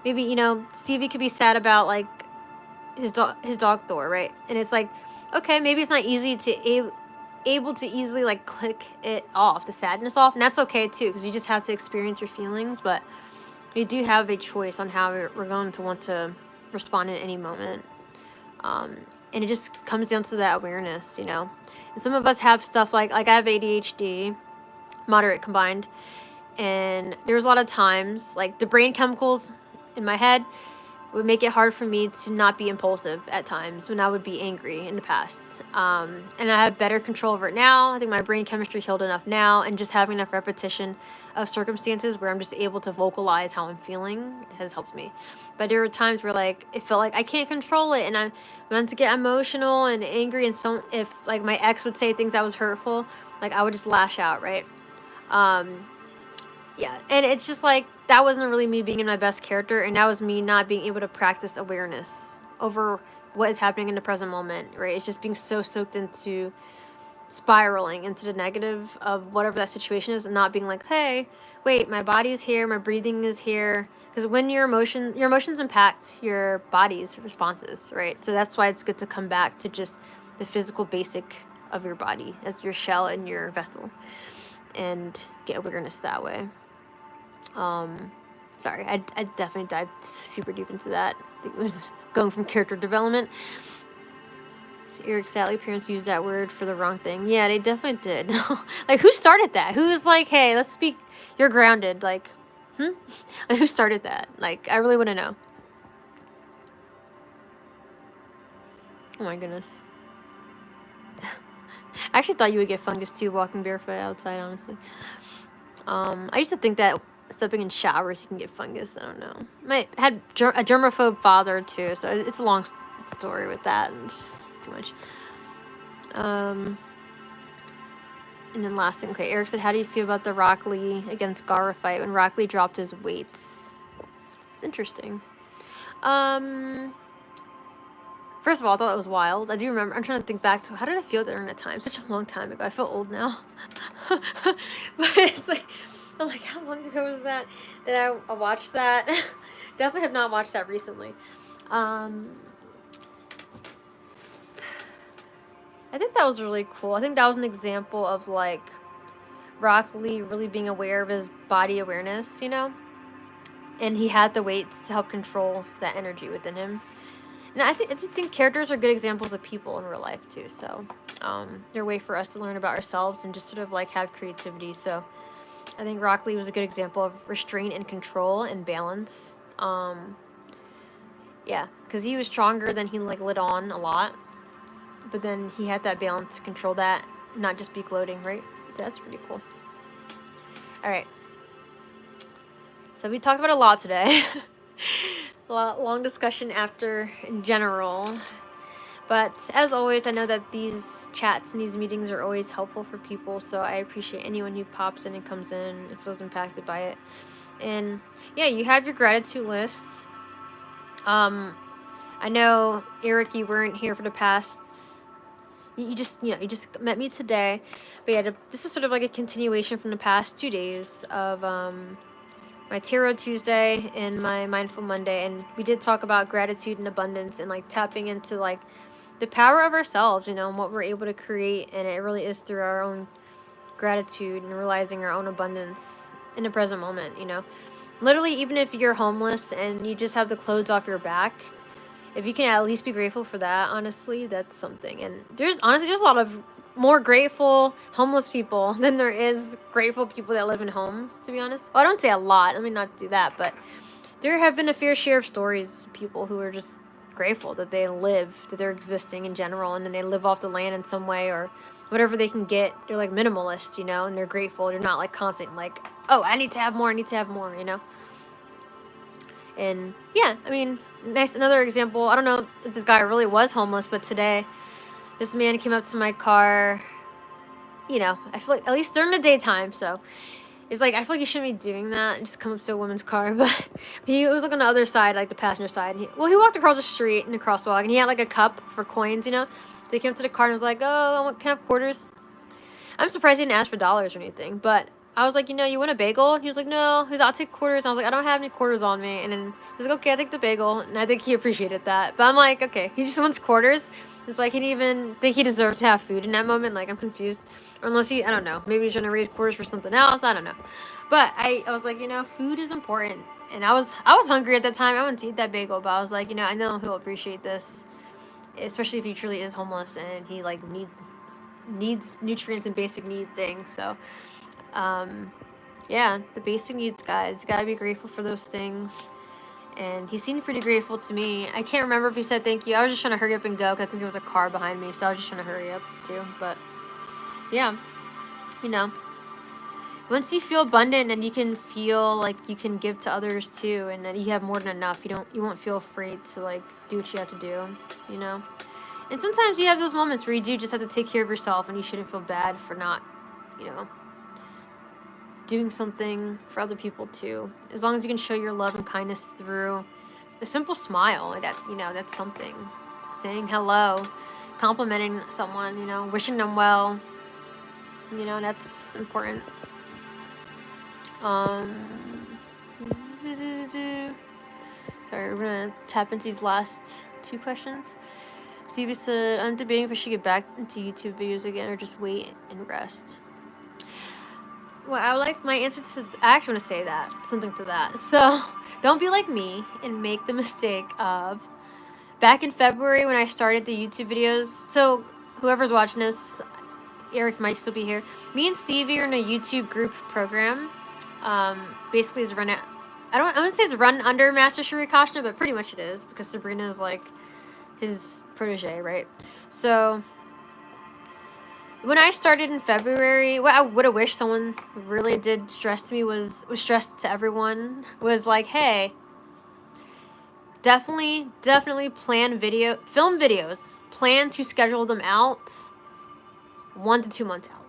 maybe, you know, Stevie could be sad about, like, his dog Thor, right? And it's like, okay, maybe it's not easy to able to easily, like, click it off, the sadness off, and that's okay too, because you just have to experience your feelings. But we do have a choice on how we're going to want to respond in any moment. And it just comes down to that awareness, you know. And some of us have stuff like I have ADHD, moderate combined, and there's a lot of times, like, the brain chemicals in my head would make it hard for me to not be impulsive at times when I would be angry in the past. And I have better control over it now. I think my brain chemistry healed enough now, and just having enough repetition of circumstances where I'm just able to vocalize how I'm feeling has helped me. But there were times where, like, it felt like I can't control it, and I went to get emotional and angry, and if, like, my ex would say things that was hurtful, like, I would just lash out, right? Yeah, and it's just like, that wasn't really me being in my best character, and that was me not being able to practice awareness over what is happening in the present moment, right? It's just being so soaked into spiraling into the negative of whatever that situation is, and not being like, hey, wait, my body is here, my breathing is here. Because when your emotions impact your body's responses, right? So that's why it's good to come back to just the physical basic of your body as your shell and your vessel, and get awareness that way. Sorry, I definitely dived super deep into that. I think it was going from character development. So Eric, Sally, parents used that word for the wrong thing. Yeah, they definitely did. Like, who started that? Who was like, hey, let's speak, you're grounded. Like, like, who started that? Like, I really want to know. Oh my goodness. I actually thought you would get fungus too walking barefoot outside, honestly. I used to think that stepping in showers you can get fungus. I don't know. I had a germaphobe father too, so it's a long story with that, and it's just too much. And then last thing, okay, Eric said, how do you feel about the Rock Lee against Gara fight when Rock Lee dropped his weights? It's interesting. First of all, I thought it was wild. I do remember, I'm trying to think back to, how did I feel during that time? Such a long time ago. I feel old now. But it's like, I'm like, how long ago was that I watched that? Definitely have not watched that recently. I think that was really cool. I think that was an example of, like, Rock Lee really being aware of his body awareness, you know? And he had the weights to help control that energy within him. And I just think characters are good examples of people in real life too. So they're a way for us to learn about ourselves and just sort of like have creativity. So I think Rock Lee was a good example of restraint and control and balance. Yeah, because he was stronger than he like lit on a lot, but then he had that balance to control that, not just be gloating, right? That's pretty cool. All right. So we talked about a lot today. A long discussion after in general. But as always, I know that these chats and these meetings are always helpful for people, so I appreciate anyone who pops in and comes in and feels impacted by it. And yeah, you have your gratitude list. I know, Eric, you weren't here for the past... You just met me today. But yeah, this is sort of like a continuation from the past 2 days of my Tarot Tuesday and my Mindful Monday. And we did talk about gratitude and abundance and like tapping into like the power of ourselves, and what we're able to create. And it really is through our own gratitude and realizing our own abundance in the present moment, Literally, even if you're homeless and you just have the clothes off your back, if you can at least be grateful for that, honestly, that's something. And there's a lot of more grateful homeless people than there is grateful people that live in homes, to be honest. Well, I don't say a lot. Let me not do that. But there have been a fair share of stories of people who are just grateful that they live, that they're existing in general, and then they live off the land in some way or whatever they can get. They're like minimalist, and they're grateful. They're not like constant, like, oh, I need to have more, And yeah, I mean, nice. Another example, I don't know if this guy really was homeless, but today this man came up to my car. I feel like, at least during the daytime, so it's like, I feel like you shouldn't be doing that, just come up to a woman's car. But he was like on the other side, like the passenger side. He walked across the street in the crosswalk, and he had like a cup for coins, So he came up to the car and was like, oh, can I have quarters? I'm surprised he didn't ask for dollars or anything, but I was like, you want a bagel? And he was like, no. He was, I'll take quarters. And I was like, I don't have any quarters on me. And then he was like, okay, I'll take the bagel. And I think he appreciated that. But I'm like, okay, he just wants quarters. It's like he didn't even think he deserved to have food in that moment. Like, I'm confused. Or unless I don't know. Maybe he's trying to raise quarters for something else. I don't know. But I was like, food is important. And I was hungry at that time. I wanted to eat that bagel. But I was like, I know he'll appreciate this. Especially if he truly is homeless and he, like, needs nutrients and basic need things. So... yeah, the basic needs, guys. You gotta be grateful for those things. And he seemed pretty grateful to me. I can't remember if he said thank you. I was just trying to hurry up and go because I think there was a car behind me, so I was just trying to hurry up too. But yeah, once you feel abundant and you can feel like you can give to others too, and that you have more than enough, you won't feel afraid to like do what you have to do, And sometimes you have those moments where you do just have to take care of yourself, and you shouldn't feel bad for not, doing something for other people too. As long as you can show your love and kindness through a simple smile, that's something. Saying hello, complimenting someone, wishing them well, that's important. Sorry, we're gonna tap into these last 2 questions. Stevie said, I'm debating if I should get back into YouTube videos again or just wait and rest. Well, I would like my answer to... I actually want to say something to that. So, don't be like me and make the mistake of... Back in February when I started the YouTube videos... So, whoever's watching this, Eric might still be here. Me and Stevie are in a YouTube group program. Basically, it's run at... I wouldn't say it's run under Master Shuri Kashna, but pretty much it is. Because Sabrina is like his protege, right? So... When I started in February, what I would have wished someone really did stress to me was stressed to everyone, was like, hey, definitely film videos. Plan to schedule them out 1 to 2 months out.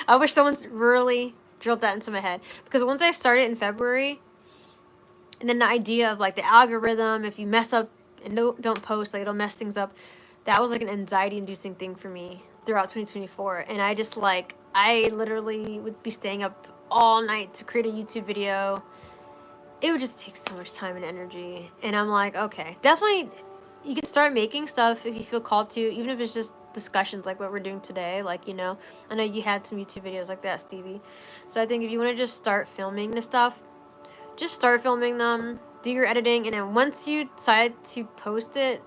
I wish someone's really drilled that into my head. Because once I started in February, and then the idea of like the algorithm, if you mess up and don't post, like it'll mess things up, that was like an anxiety-inducing thing for me throughout 2024. And I literally would be staying up all night to create a YouTube video. It would just take so much time and energy. And I'm like, okay, definitely you can start making stuff if you feel called to, even if it's just discussions like what we're doing today. Like, I know you had some YouTube videos like that, Stevie. So I think if you want to just start filming this stuff, just start filming them, do your editing, and then once you decide to post it,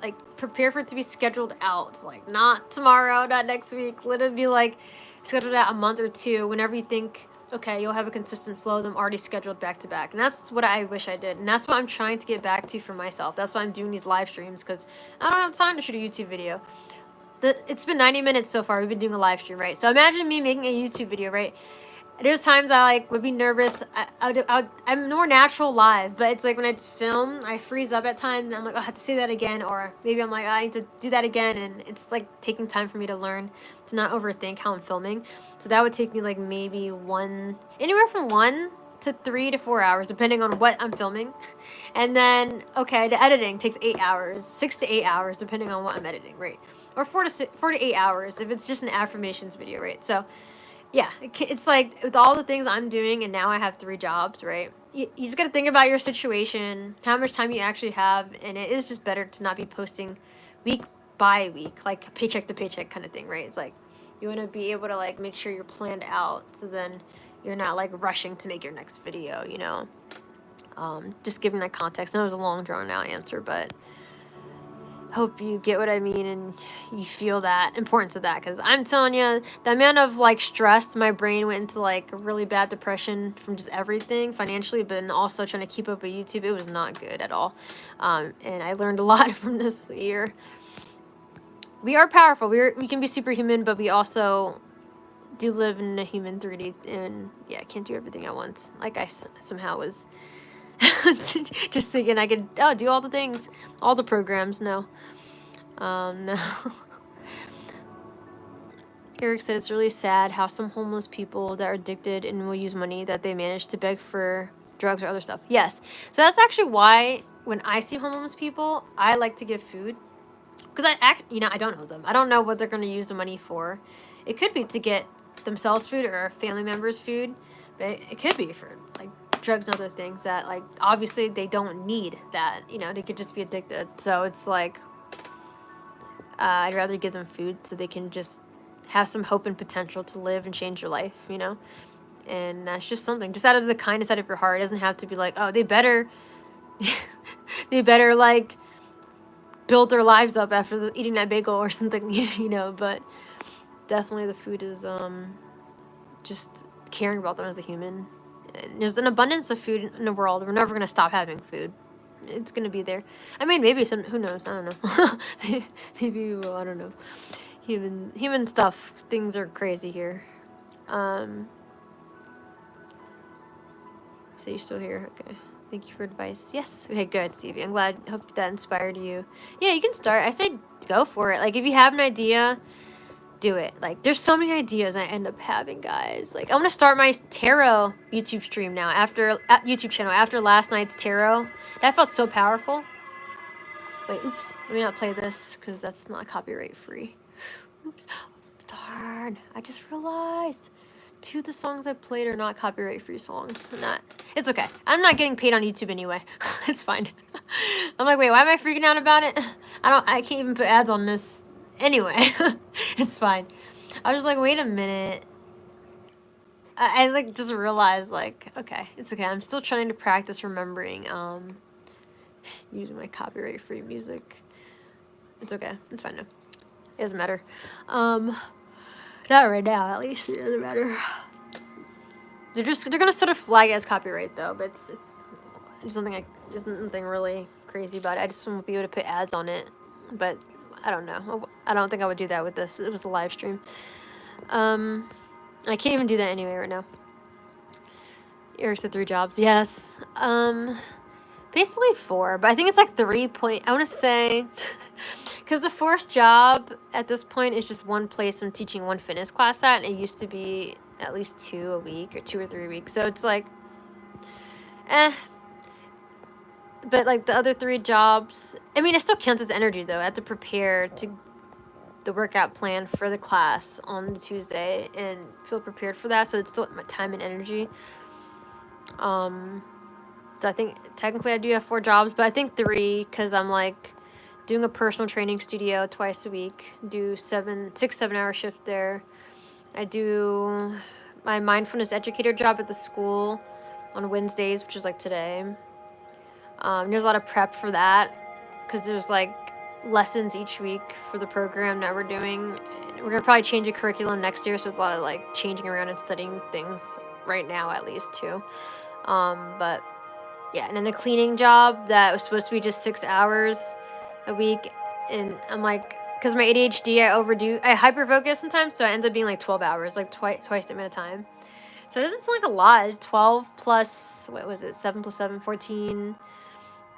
like, prepare for it to be scheduled out. Like, not tomorrow, not next week. Let it be, like, scheduled out a month or two whenever you think, okay, you'll have a consistent flow of them already scheduled back to back. And that's what I wish I did. And that's what I'm trying to get back to for myself. That's why I'm doing these live streams, because I don't have time to shoot a YouTube video. It's been 90 minutes so far. We've been doing a live stream, right? So imagine me making a YouTube video, right? There's times I like would be nervous. I'm more natural live, but it's like when I film, I freeze up at times. And I'm like, oh, I have to say that again, or maybe I'm like, oh, I need to do that again, and it's like taking time for me to learn to not overthink how I'm filming. So that would take me like maybe anywhere from 1 to 3 to 4 hours, depending on what I'm filming. And then the editing takes 8 hours, 6 to 8 hours, depending on what I'm editing, right? Or 4 to 8 hours if it's just an affirmations video, right? So. Yeah, it's like with all the things I'm doing, and now I have 3 jobs, right? You just got to think about your situation, how much time you actually have, and it is just better to not be posting week by week, like paycheck to paycheck kind of thing, right? It's like you want to be able to like make sure you're planned out, so then you're not like rushing to make your next video, you know? Just giving that context. I know it was a long drawn out answer, but hope you get what I mean and you feel that importance of that, because I'm telling you, the amount of like stress, my brain went into like a really bad depression from just everything financially, but then also trying to keep up with YouTube. It was not good at all. And I learned a lot from this year. We are powerful. We can be superhuman, but we also do live in a human 3D, and yeah, I can't do everything at once. Like I somehow was just thinking I could do all the things, all the programs. No. Eric said it's really sad how some homeless people that are addicted and will use money that they manage to beg for drugs or other stuff. Yes. So that's actually why when I see homeless people, I like to give food. Because I don't know them. I don't know what they're going to use the money for. It could be to get themselves food or family members food, but it could be for like drugs and other things that like obviously they don't need that, you know, they could just be addicted. So it's like I'd rather give them food so they can just have some hope and potential to live and change their life, you know. And that's just something just out of the kindness out of your heart. It doesn't have to be like, oh, they better like build their lives up after eating that bagel or something, you know. But definitely the food is just caring about them as a human. And there's an abundance of food in the world. We're never going to stop having food. It's going to be there. I mean, maybe who knows? I don't know. Maybe we will. I don't know. Human stuff. Things are crazy here. So you're still here? Okay. Thank you for advice. Yes. Okay, good, Stevie. I'm glad. Hope that inspired you. Yeah, you can start. I say go for it. Like, if you have an idea, do it. Like, there's so many ideas I end up having, guys. Like, I'm gonna start my tarot YouTube stream now YouTube channel after last night's tarot. That felt so powerful. Wait, oops. Let me not play this because that's not copyright free. Oops. Darn. I just realized 2 of the songs I played are not copyright free songs. It's okay. I'm not getting paid on YouTube anyway. It's fine. I'm like, wait, why am I freaking out about it? I can't even put ads on this. Anyway, it's fine. I was like, wait a minute. I like just realized like, okay, it's okay. I'm still trying to practice remembering using my copyright free music. It's okay. It's fine now. It doesn't matter. Not right now, at least. It doesn't matter. They're gonna sort of flag it as copyright though, but it's there's nothing really crazy about it. I just won't be able to put ads on it, but I don't know. I don't think I would do that with this. It was a live stream. I can't even do that anyway right now. Eric said 3 jobs. Yes. Basically 4, but I think it's like 3 I want to say, because the 4th job at this point is just one place I'm teaching one fitness class at, and it used to be at least 2 a week or 2 or 3 a week. So it's like, But like the other 3 jobs, I mean, it still counts as energy though. I have to prepare to the workout plan for the class on the Tuesday and feel prepared for that. So it's still my time and energy. So I think technically I do have 4 jobs, but I think 3 because I'm like doing a personal training studio twice a week. Do 6-7 hour shift there. I do my mindfulness educator job at the school on Wednesdays, which is like today. There's a lot of prep for that because there's like lessons each week for the program that we're doing. We're gonna probably change the curriculum next year, so it's a lot of like changing around and studying things right now at least too. But yeah, and then a cleaning job that was supposed to be just 6 hours a week, and I'm like, because my ADHD, I hyper focus sometimes, so it ends up being like 12 hours, like twice the amount of time. So it doesn't seem like a lot. 12 plus, what was it, 7 plus 7, 14.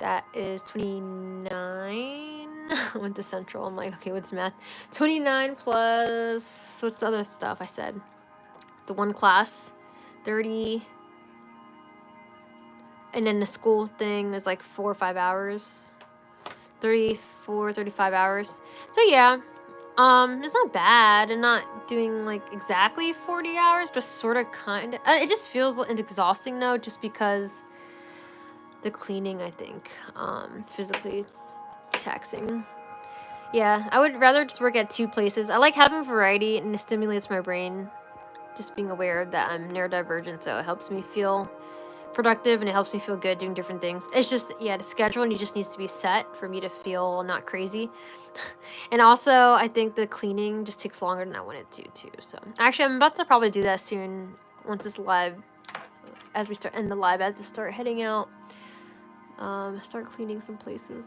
That is 29. I went to Central. I'm like, okay, what's math? 29 plus, what's the other stuff I said? The one class, 30. And then the school thing is like 4 or 5 hours. 34, 35 hours. So yeah, it's not bad. And not doing like exactly 40 hours, but sort of kind of. It just feels exhausting though, just because the cleaning, I think, physically taxing. Yeah, I would rather just work at 2 places. I like having variety, and it stimulates my brain. Just being aware that I'm neurodivergent, so it helps me feel productive and it helps me feel good doing different things. It's just, yeah, the schedule just needs to be set for me to feel not crazy. And also, I think the cleaning just takes longer than I want it to, too. So, actually, I'm about to probably do that soon once this live, as we start, end the live, I have to start heading out. Start cleaning some places.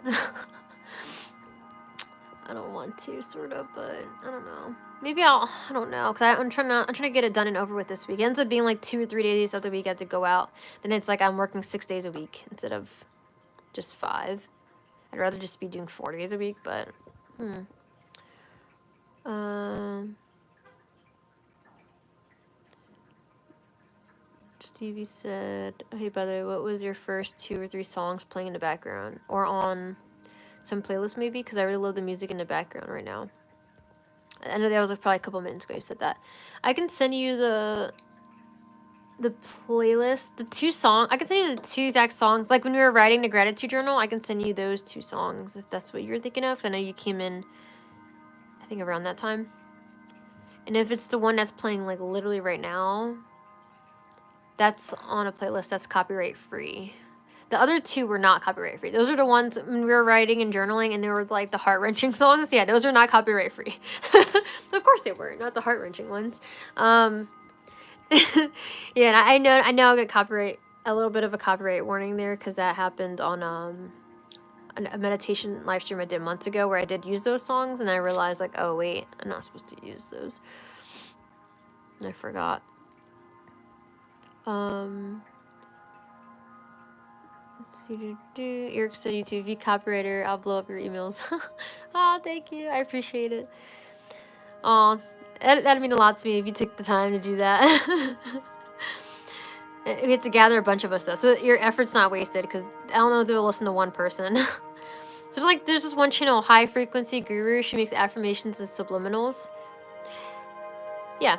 I don't want to, sort of, but I don't know. Maybe I don't know, because I'm trying to get it done and over with this week. It ends up being like 2 or 3 days of the week I have to go out. Then it's like I'm working 6 days a week instead of just 5. I'd rather just be doing 4 days a week, but Stevie said, "Hey, by the way, what was your first 2 or 3 songs playing in the background or on some playlist maybe? Because I really love the music in the background right now." I know that was like probably a couple minutes ago you said that. I can send you the playlist, the 2 songs. I can send you the 2 exact songs. Like when we were writing the gratitude journal, I can send you those 2 songs if that's what you're thinking of. I know you came in, I think, around that time. And if it's the one that's playing like literally right now, that's on a playlist that's copyright free. The other 2 were not copyright free. Those are the ones when we were writing and journaling and they were like the heart-wrenching songs. Yeah, those are not copyright free. Of course they were, not the heart-wrenching ones. Yeah, and I know I'll get a little bit of a copyright warning there because that happened on a meditation live stream I did months ago where I did use those songs and I realized like, oh wait, I'm not supposed to use those. And I forgot. Let's see. Eric said YouTube, if you copywriter, I'll blow up your emails. Oh, thank you. I appreciate it. Oh, that'd mean a lot to me if you took the time to do that. We have to gather a bunch of us though, so your effort's not wasted because I don't know if they'll listen to one person. So like, there's this one channel, High Frequency Guru. She makes affirmations and subliminals. Yeah,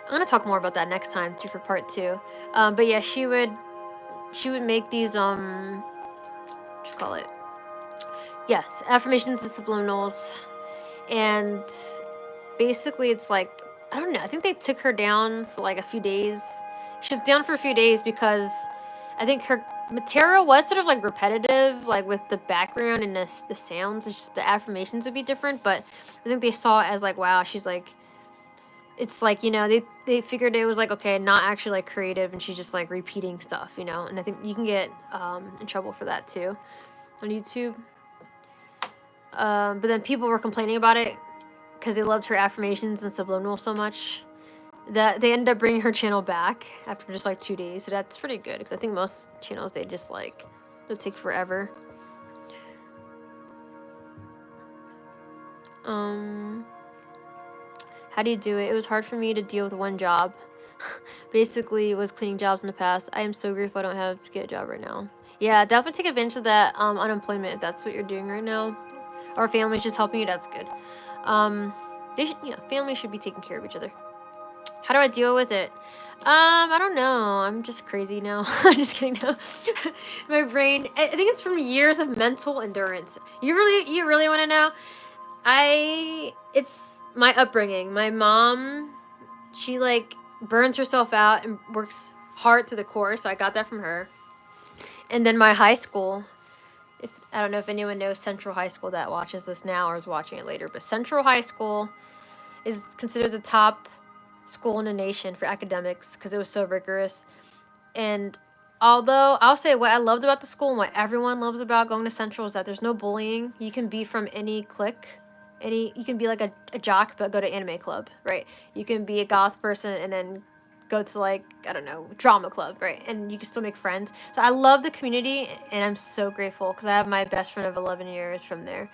I'm gonna talk more about that next time too for part 2. But yeah, she would make these what you call it? Yes, affirmations and subliminals, and basically it's like, I don't know, I think they took her down for like a few days. She was down for a few days because I think her material was sort of like repetitive, like with the background and the sounds. It's just the affirmations would be different, but I think they saw it as like, wow, she's like, it's like, you know, they figured it was like, okay, not actually like creative, and she's just like repeating stuff, you know. And I think you can get in trouble for that too on YouTube. But then people were complaining about it because they loved her affirmations and subliminal so much that they ended up bringing her channel back after just like 2 days. So that's pretty good because I think most channels, they just like, it'll take forever. How do you do it? It was hard for me to deal with one job. Basically, it was cleaning jobs in the past. I am so grateful I don't have to get a job right now. Yeah, definitely take advantage of that unemployment if that's what you're doing right now. Or family's just helping you, that's good. They should, you know, families should be taking care of each other. How do I deal with it? I don't know. I'm just crazy now. I'm just kidding now. My brain, I think it's from years of mental endurance. You really want to know? It's my upbringing. My mom, she like burns herself out and works heart to the core, so I got that from her. And then my high school, I don't know if anyone knows Central High School that watches this now or is watching it later, but Central High School is considered the top school in the nation for academics because it was so rigorous. And although I'll say what I loved about the school and what everyone loves about going to Central is that there's no bullying. You can be from any clique. You can be like a jock but go to anime club, right? You can be a goth person and then go to like, I don't know, drama club, right? And you can still make friends. So I love the community and I'm so grateful because I have my best friend of 11 years from there.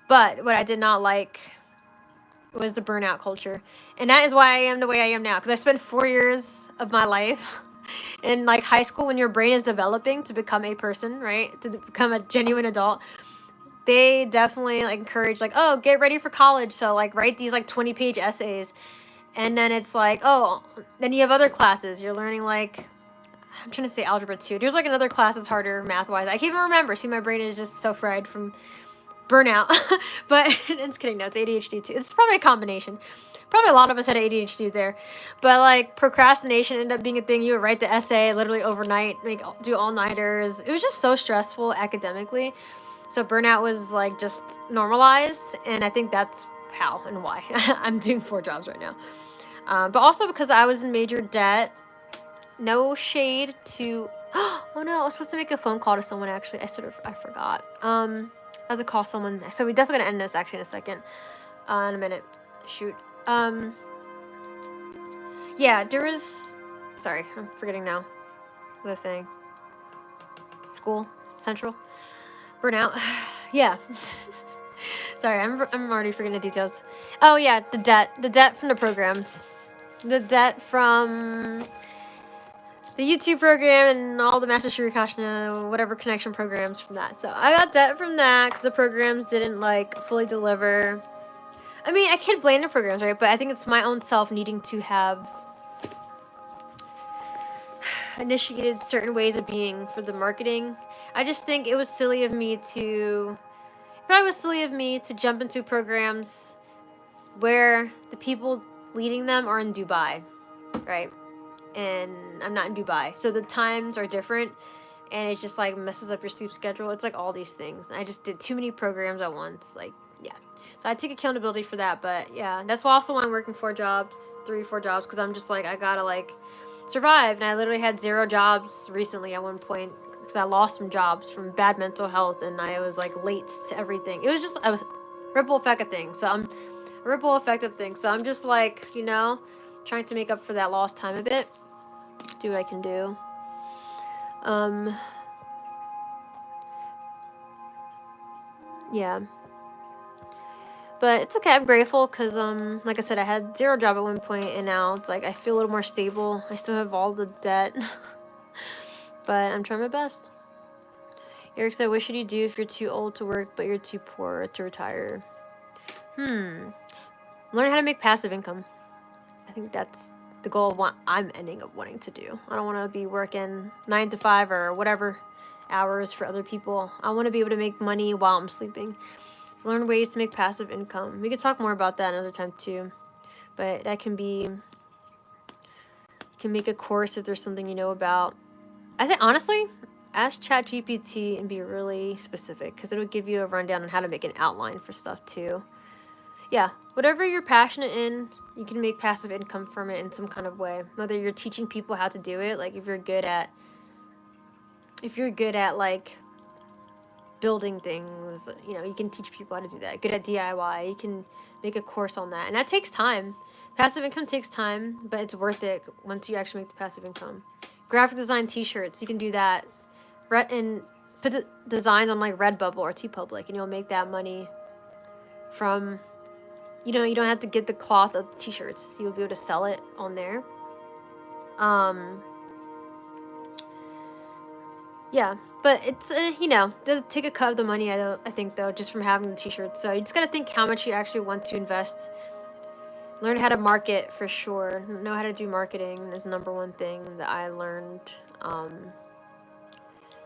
But what I did not like was the burnout culture. And that is why I am the way I am now because I spent 4 years of my life in like high school when your brain is developing to become a person, right? To become a genuine adult. They definitely like encourage like, oh, get ready for college. So like write these like 20-page essays. And then it's like, oh, then you have other classes. You're learning like, I'm trying to say algebra 2. There's like another class that's harder math-wise. I can't even remember. See, my brain is just so fried from burnout. But it's kidding. No, it's ADHD too. It's probably a combination. Probably a lot of us had ADHD there. But like procrastination ended up being a thing. You would write the essay literally overnight, do all-nighters. It was just so stressful academically. So burnout was like just normalized. And I think that's how and why I'm doing 4 jobs right now. But also because I was in major debt. No shade to... Oh no, I was supposed to make a phone call to someone actually. I forgot. I have to call someone. So we're definitely going to end this actually in a second. In a minute. Shoot. Yeah, there was... Sorry, I'm forgetting now. What was I saying? School? Central? Burnout? Yeah. Sorry, I'm already forgetting the details. Oh yeah, the debt from the programs, the debt from the YouTube program and all the Master Shurikashina, whatever connection programs from that. So I got debt from that because the programs didn't like fully deliver. I mean, I can't blame the programs, right? But I think it's my own self needing to have initiated certain ways of being for the marketing. I just think it was silly of me to... It probably was silly of me to jump into programs where the people leading them are in Dubai, right? And I'm not in Dubai. So the times are different and it just like messes up your sleep schedule. It's like all these things. I just did too many programs at once. Like, yeah. So I take accountability for that. But yeah, that's also why I'm working 4 jobs, 3-4 jobs, because I'm just like, I gotta like survive. And I literally had 0 jobs recently at one point. Because I lost some jobs from bad mental health and I was like late to everything. It was just a ripple effect of things. So I'm a ripple effect of things. So I'm just like, you know, trying to make up for that lost time a bit. Do what I can do. Yeah. But it's okay. I'm grateful because, like I said, I had 0 job at one point and now it's like I feel a little more stable. I still have all the debt. But I'm trying my best. Eric said, what should you do if you're too old to work but you're too poor to retire? Learn how to make passive income. I think that's the goal of what I'm ending up wanting to do. I don't want to be working 9 to 5 or whatever hours for other people. I want to be able to make money while I'm sleeping. So learn ways to make passive income. We could talk more about that another time too. But that can be... You can make a course if there's something you know about. I think, honestly, ask ChatGPT and be really specific because it would give you a rundown on how to make an outline for stuff too. Yeah, whatever you're passionate in, you can make passive income from it in some kind of way. Whether you're teaching people how to do it, like if you're good at like building things, you know, you can teach people how to do that. Good at DIY, you can make a course on that. And that takes time. Passive income takes time, but it's worth it once you actually make the passive income. Graphic design t-shirts, you can do that. And put the designs on like Redbubble or TeePublic and you'll make that money from, you know, you don't have to get the cloth of t-shirts. You'll be able to sell it on there. Yeah, but it's, you know, does take a cut of the money, I think, though, just from having the t-shirts. So you just got to think how much you actually want to invest. Learn how to market for sure. Know how to do marketing is #1 thing that I learned.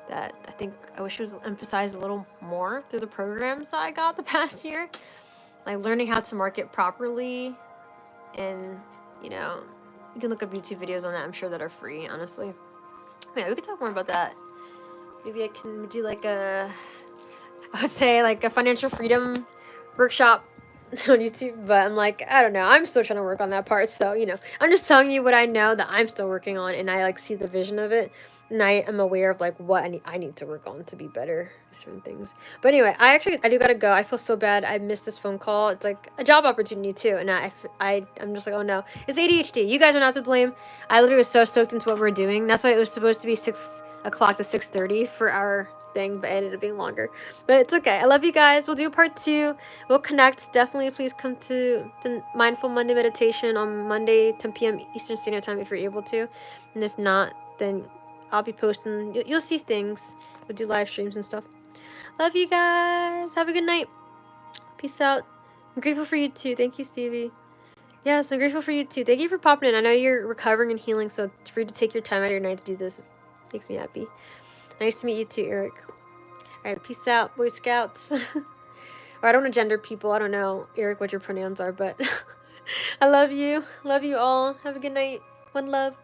That I think I wish was emphasized a little more through the programs that I got the past year. Like learning how to market properly. And, you know, you can look up YouTube videos on that, I'm sure, that are free, honestly. Yeah, we could talk more about that. Maybe I can do like I would say like a financial freedom workshop on YouTube, but I'm like, I don't know. I'm still trying to work on that part. So, you know, I'm just telling you what I know that I'm still working on, and I like see the vision of it, and I am aware of like what I need to work on to be better at certain things. But anyway, I do gotta go. I feel so bad. I missed this phone call. It's like a job opportunity too, and I'm just like, oh no, it's ADHD. You guys are not to blame. I literally was so stoked into what we're doing. That's why it was supposed to be 6 o'clock to 6:30 for our thing, but it ended up being longer. But it's okay. I love you guys. We'll do part 2. We'll connect. Definitely please come to the Mindful Monday meditation on Monday, 10 p.m. Eastern Standard Time if you're able to. And if not, then I'll be posting. You'll see things. We'll do live streams and stuff. Love you guys. Have a good night. Peace out. I'm grateful for you too. Thank you, Stevie. Yes, I'm grateful for you too. Thank you for popping in. I know you're recovering and healing, so for you to take your time out of your night to do this makes me happy. Nice to meet you too, Eric. Alright, peace out, Boy Scouts. Or I don't want to gender people. I don't know, Eric, what your pronouns are, but I love you. Love you all. Have a good night. One love.